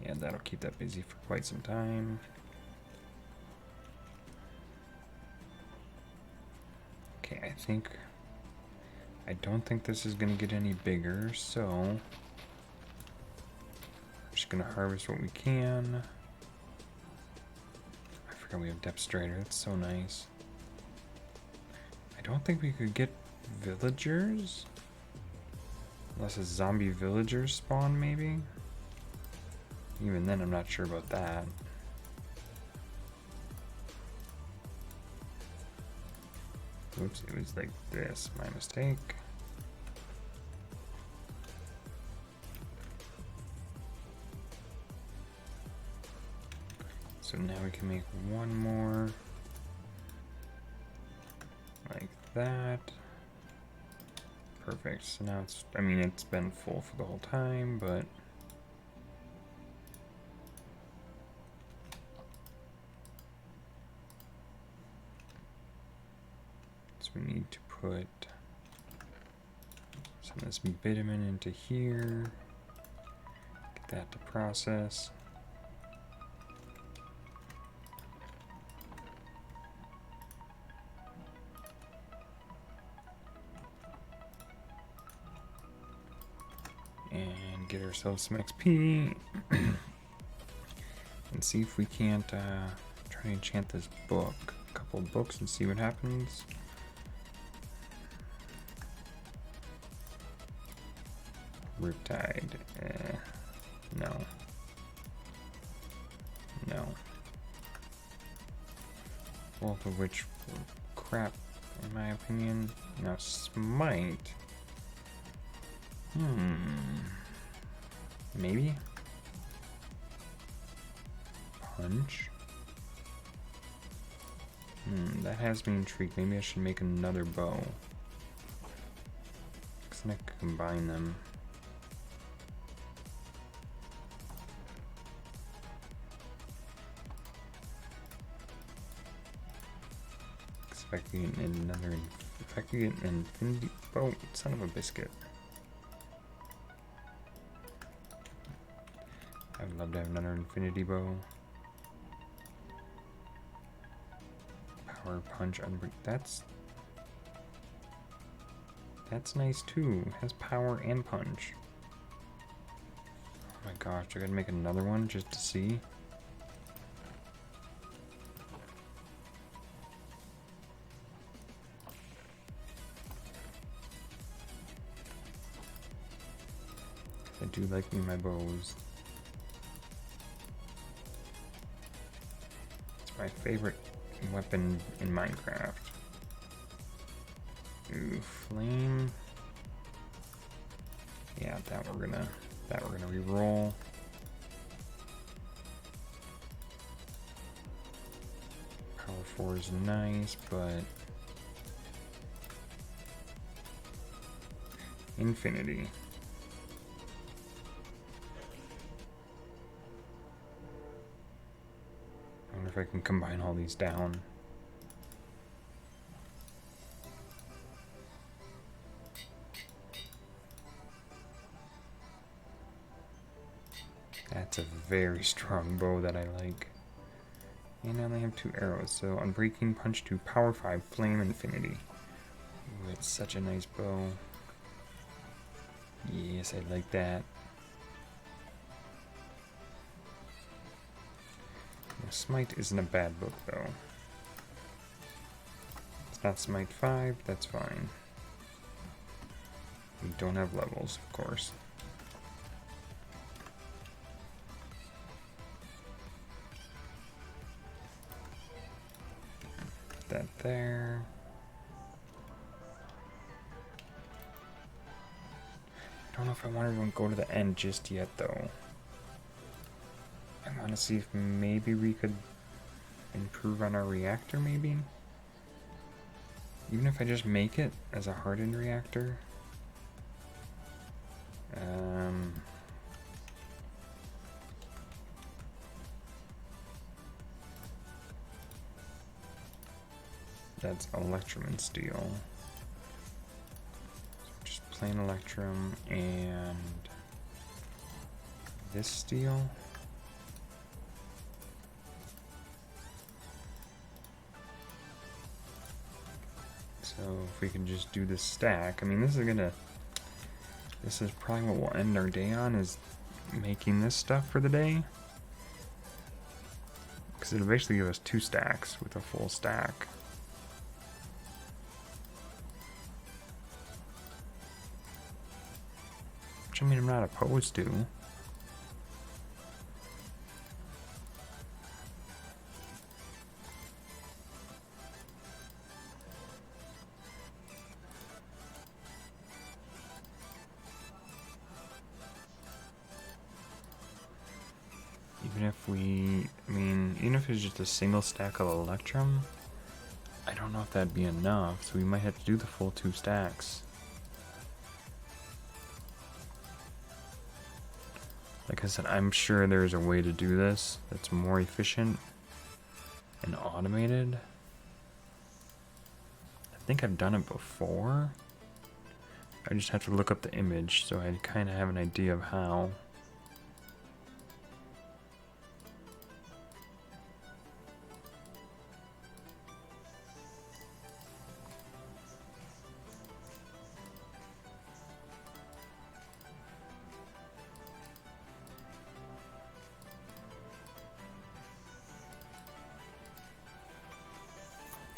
Yeah, that'll keep that busy for quite some time. Okay, I don't think this is going to get any bigger, so I'm just going to harvest what we can. I forgot we have Depth Strider, that's so nice. I don't think we could get villagers, unless a zombie villagers spawn, maybe. Even then, I'm not sure about that. Oops, it was like this, my mistake. So now we can make one more like that. Perfect. So now it's, I mean, it's been full for the whole time, but so we need to put some of this bitumen into here, get that to process. And get ourselves some XP and see if we can't try to enchant this book, a couple of books, and see what happens. Riptide. No. No. Both of which were crap, in my opinion. Now, Smite. Maybe? Punch? That has me intrigued. Maybe I should make another bow. Because then I could combine them. If I could get another... If I could get an infinity bow, son of a biscuit. I would love to have another infinity bow. Power punch, unbreak. That's nice too. It has power and punch. Oh my gosh, I gotta make another one just to see. I do like me my bows. It's my favorite weapon in Minecraft. Ooh, flame. Yeah, that we're gonna re-roll. Power 4 is nice, but infinity. I wonder if I can combine all these down. That's a very strong bow that I like. And I only have 2 arrows, so Unbreaking, Punch 2, Power 5, Flame, Infinity. Ooh, it's such a nice bow. Yes, I like that. Smite isn't a bad book, though. It's not Smite 5, that's fine. We don't have levels, of course. Put that there. I don't know if I want to go to the end just yet, though. I want to see if maybe we could improve on our reactor, maybe? Even if I just make it as a hardened reactor. That's Electrum and Steel. So just plain Electrum and this Steel. So if we can just do this stack, I mean this is probably what we'll end our day on, is making this stuff for the day. Because it'll basically give us 2 stacks with a full stack. Which I mean I'm not opposed to. Even if it's just a single stack of Electrum, I don't know if that'd be enough, so we might have to do the full 2 stacks. Like I said, I'm sure there's a way to do this that's more efficient and automated. I think I've done it before. I just have to look up the image so I kind of have an idea of how.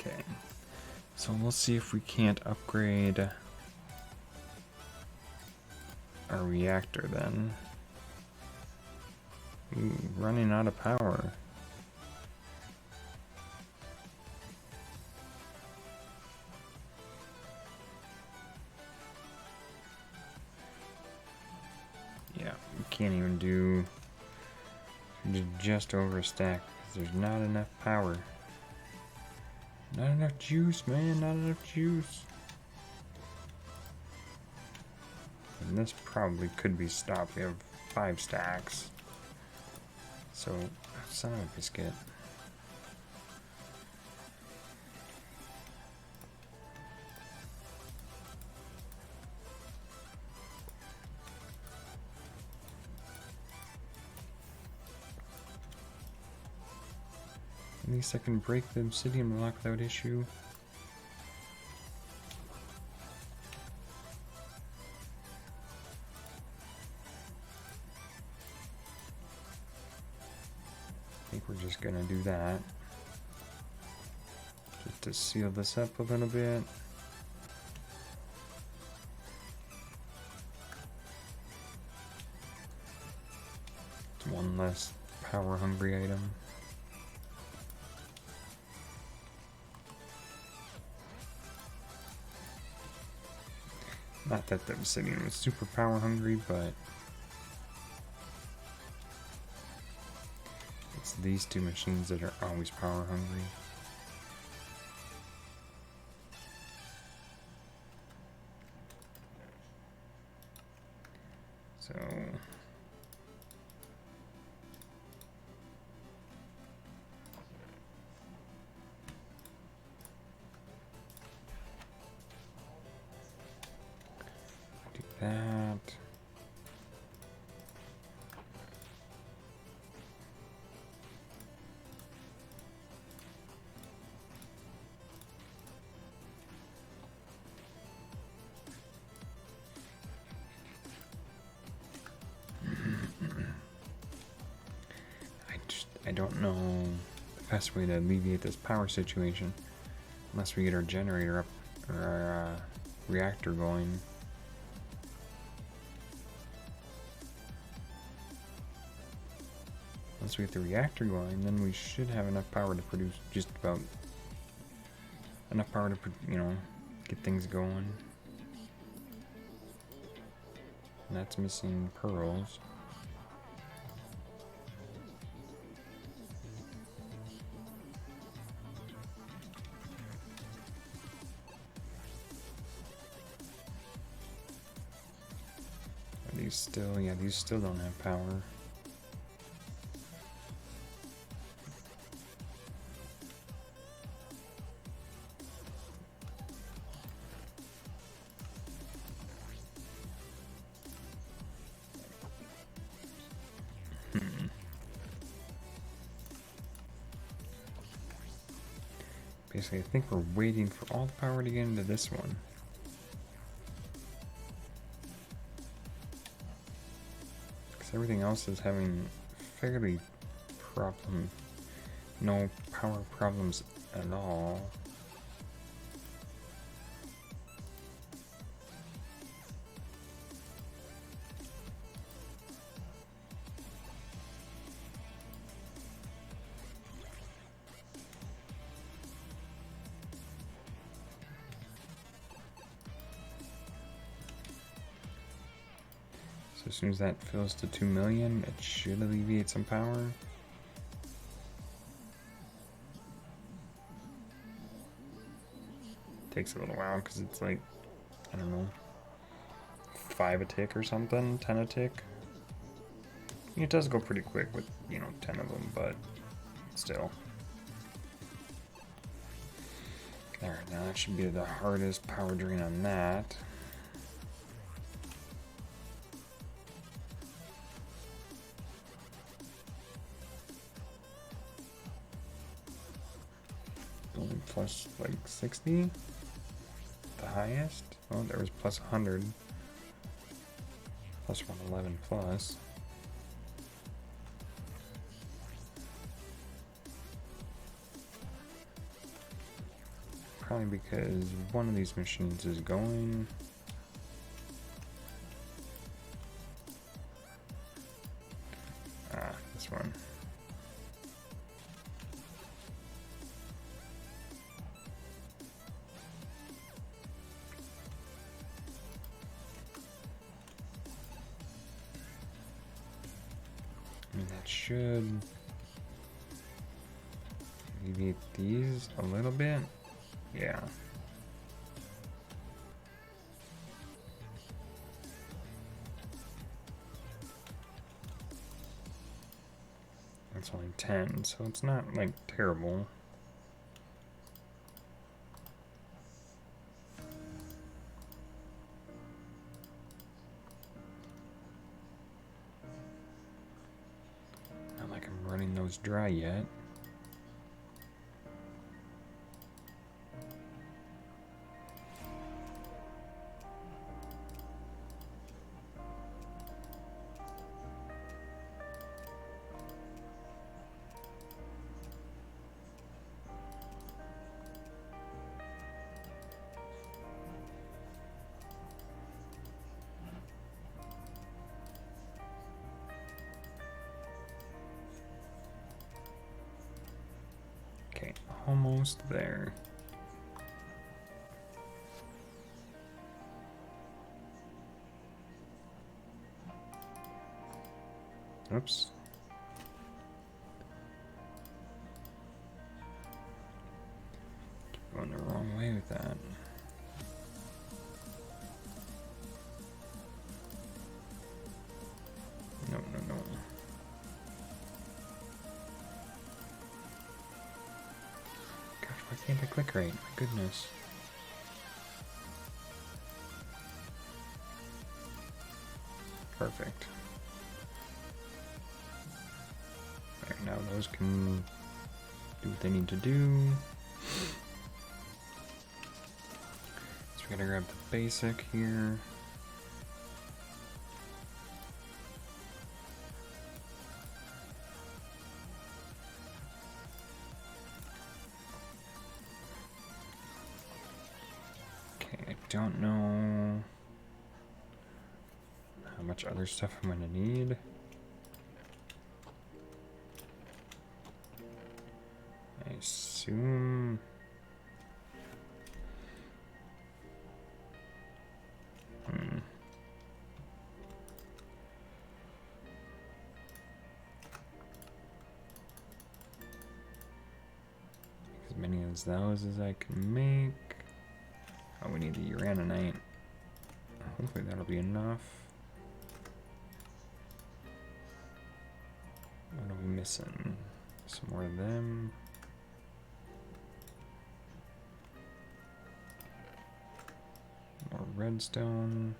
Okay, so we'll see if we can't upgrade our reactor then. Ooh, running out of power. Yeah, we can't even do just over a stack because there's not enough power. Not enough juice, man, not enough juice. And this probably could be stopped. We have 5 stacks. So, son of a biscuit. At least I can break the obsidian block without issue. I think we're just gonna do that. Just to seal this up a little bit. It's one less power hungry item. Not that the obsidian was super power hungry, but it's these 2 machines that are always power hungry. So do that. I don't know the best way to alleviate this power situation unless we get our generator up or our reactor going. Once we get the reactor going, then we should have enough power to produce just about enough power to, you know, get things going. And that's missing pearls. These still, yeah, these still don't have power. Basically, I think we're waiting for all the power to get into this one. Because everything else is having fairly no power problems at all. So as soon as that fills to 2 million, it should alleviate some power. Takes a little while because it's like, I don't know, 5 a tick or something, 10 a tick. It does go pretty quick with, you know, 10 of them, but still. Alright, now that should be the hardest power drain on that. Only plus like 60? The highest? Oh, there was plus 100. Plus 111 plus. Probably because one of these machines is going. should alleviate these a little bit. Yeah. It's only 10, so it's not like terrible. Not like I'm running those dry yet. Okay, almost there. Oops. Keep going the wrong way with that. No, no, no. Gosh, why can't I click right? My goodness. Perfect. Alright, now those can do what they need to do. So we gotta grab the basic here. I don't know how much other stuff I'm gonna need. I assume as many of those as I can make. Oh, we need the uraninite. Hopefully that'll be enough. What are we missing? Some more of them. More redstone.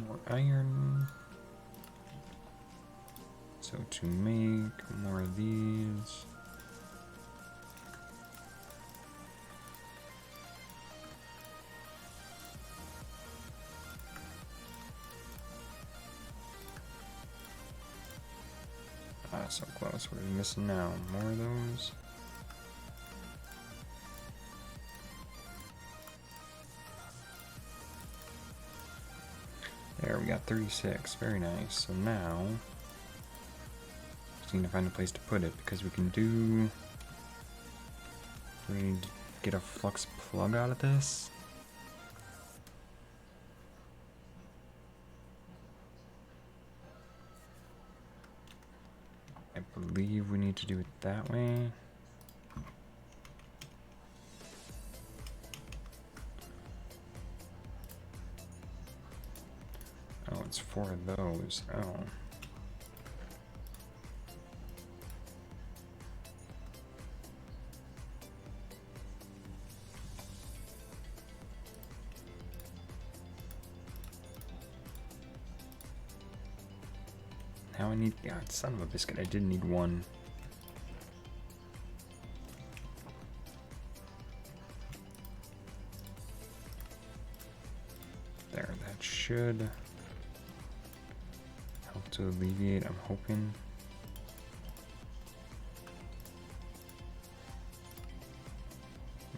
More iron. So to make more of these. Ah, so close. What are we missing now? More of those. There, we got 36. Very nice. So now, just need to find a place to put it because we can do. We need to get a flux plug out of this. I believe we need to do it that way. Oh, it's 4 of those. Oh. Now I need, yeah, son of a biscuit, I did need 1. There, that should help to alleviate, I'm hoping.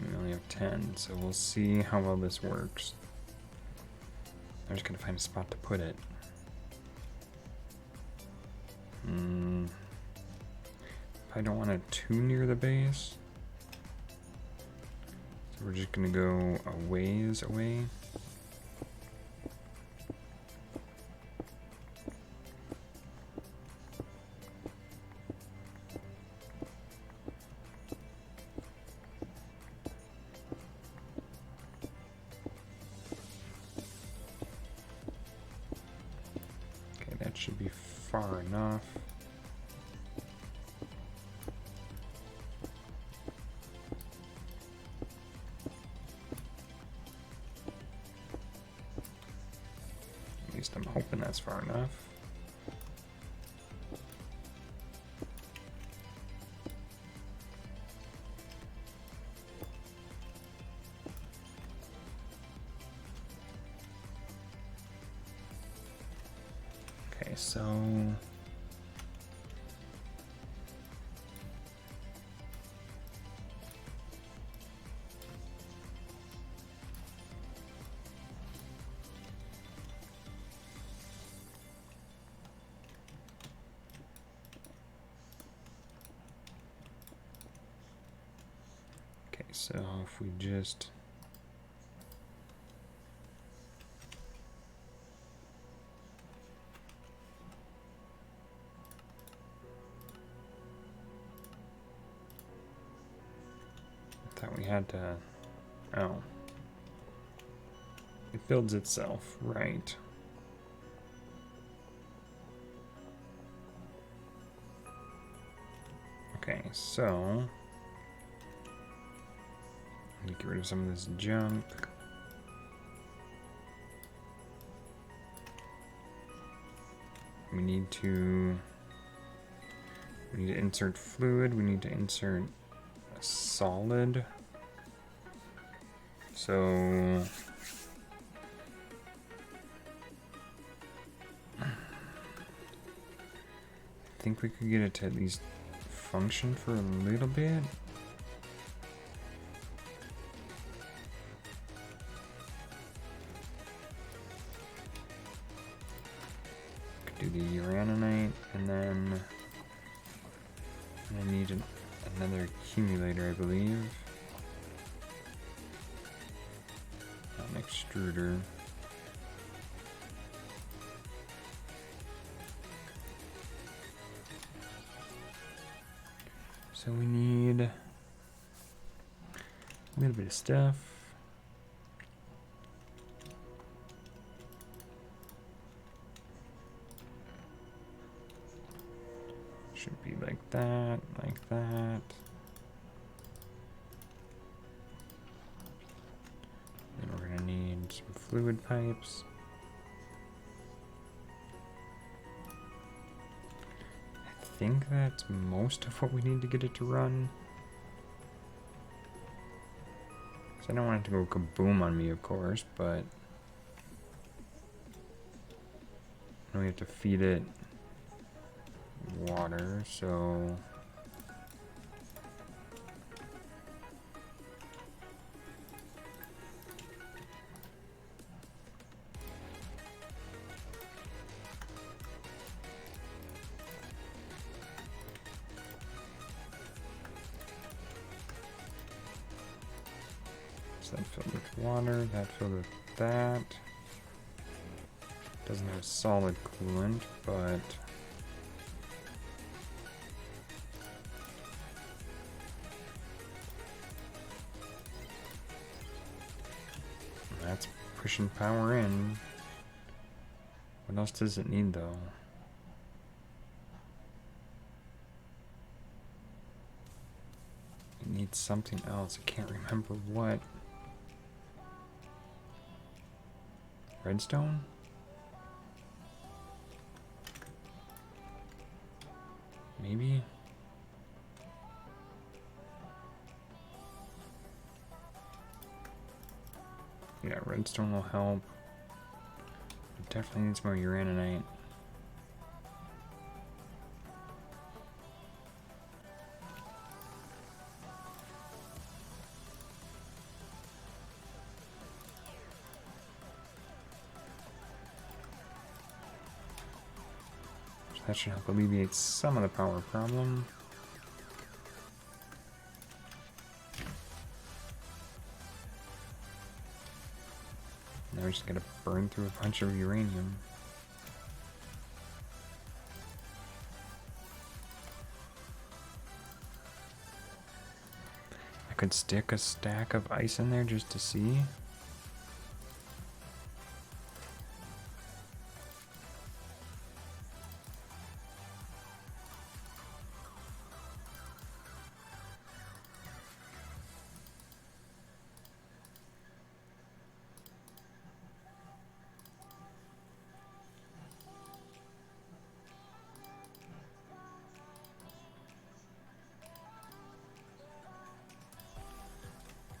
We only have 10, so we'll see how well this works. I'm just gonna find a spot to put it. I don't want it too near the base. So we're just gonna go a ways away. Okay, that should be far enough. At least I'm hoping that's far enough. Okay, so so if we just thought we had to, oh, it builds itself, right. Okay, so let me get rid of some of this junk. We need to insert fluid, we need to insert a solid. So I think we could get it to at least function for a little bit. Could do the uraninite, and then I need another accumulator, I believe. An extruder. So we need a little bit of stuff. Should be like that, like that. Then we're gonna need some fluid pipes. I think that's most of what we need to get it to run. So I don't want it to go kaboom on me, of course, but we have to feed it water, so that filled with water, that filled with that. Doesn't have solid coolant, but that's pushing power in. What else does it need though? It needs something else. I can't remember what. Redstone? Maybe? Yeah, redstone will help. It definitely needs more uraninite. That should help alleviate some of the power problem. Now we just gotta burn through a bunch of uranium. I could stick a stack of ice in there just to see.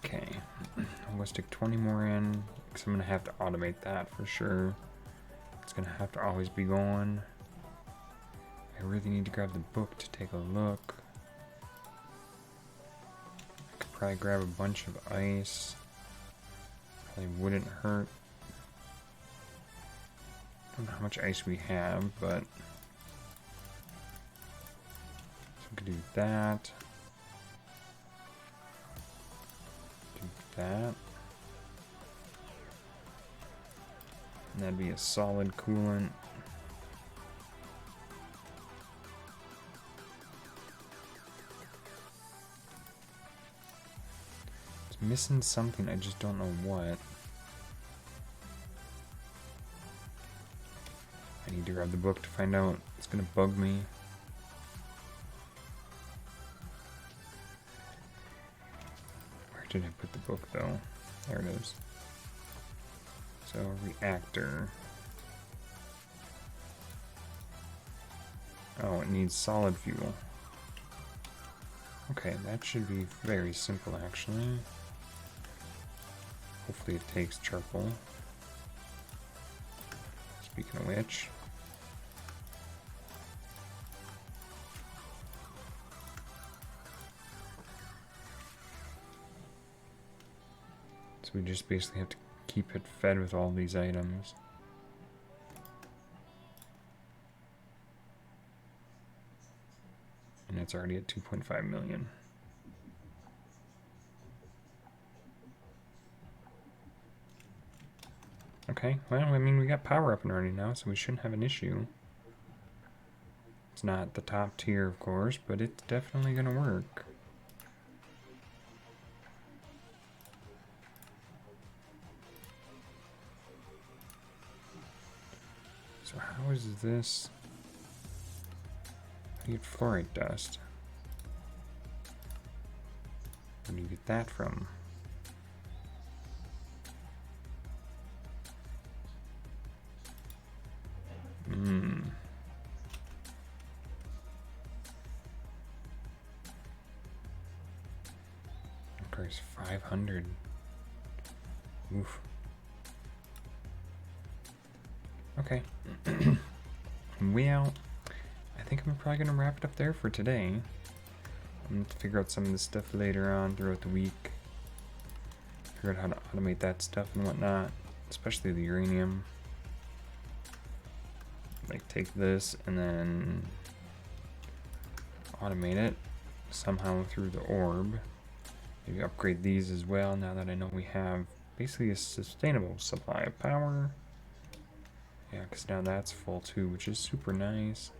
Okay, I'm gonna stick 20 more in because I'm gonna have to automate that for sure. It's gonna have to always be going. I really need to grab the book to take a look. I could probably grab a bunch of ice. Probably wouldn't hurt. I don't know how much ice we have, but so we could do that. That. And that'd be a solid coolant. It's missing something, I just don't know what. I need to grab the book to find out. It's gonna bug me. Did I put the book though? There it is. So reactor. Oh, it needs solid fuel. Okay, that should be very simple actually. Hopefully it takes charcoal. Speaking of which. So we just basically have to keep it fed with all these items. And it's already at 2.5 million. Okay, well, I mean, we got power up and running now, so we shouldn't have an issue. It's not the top tier, of course, but it's definitely going to work. So how is this? How do you get fluorite dust? Where do you get that from? Of course, 500. Oof. Okay. Well, I think I'm probably going to wrap it up there for today. I'm going to figure out some of this stuff later on throughout the week. Figure out how to automate that stuff and whatnot, especially the uranium. Like take this and then automate it somehow through the orb. Maybe upgrade these as well now that I know we have basically a sustainable supply of power. Yeah, because now that's full too, which is super nice.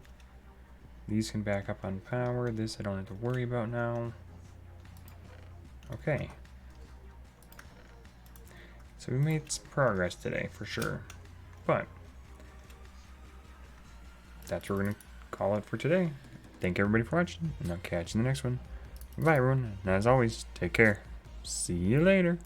These can back up on power. This I don't have to worry about now. Okay. So we made some progress today, for sure. But that's what we're going to call it for today. Thank everybody for watching, and I'll catch you in the next one. Bye, everyone. And as always, take care. See you later.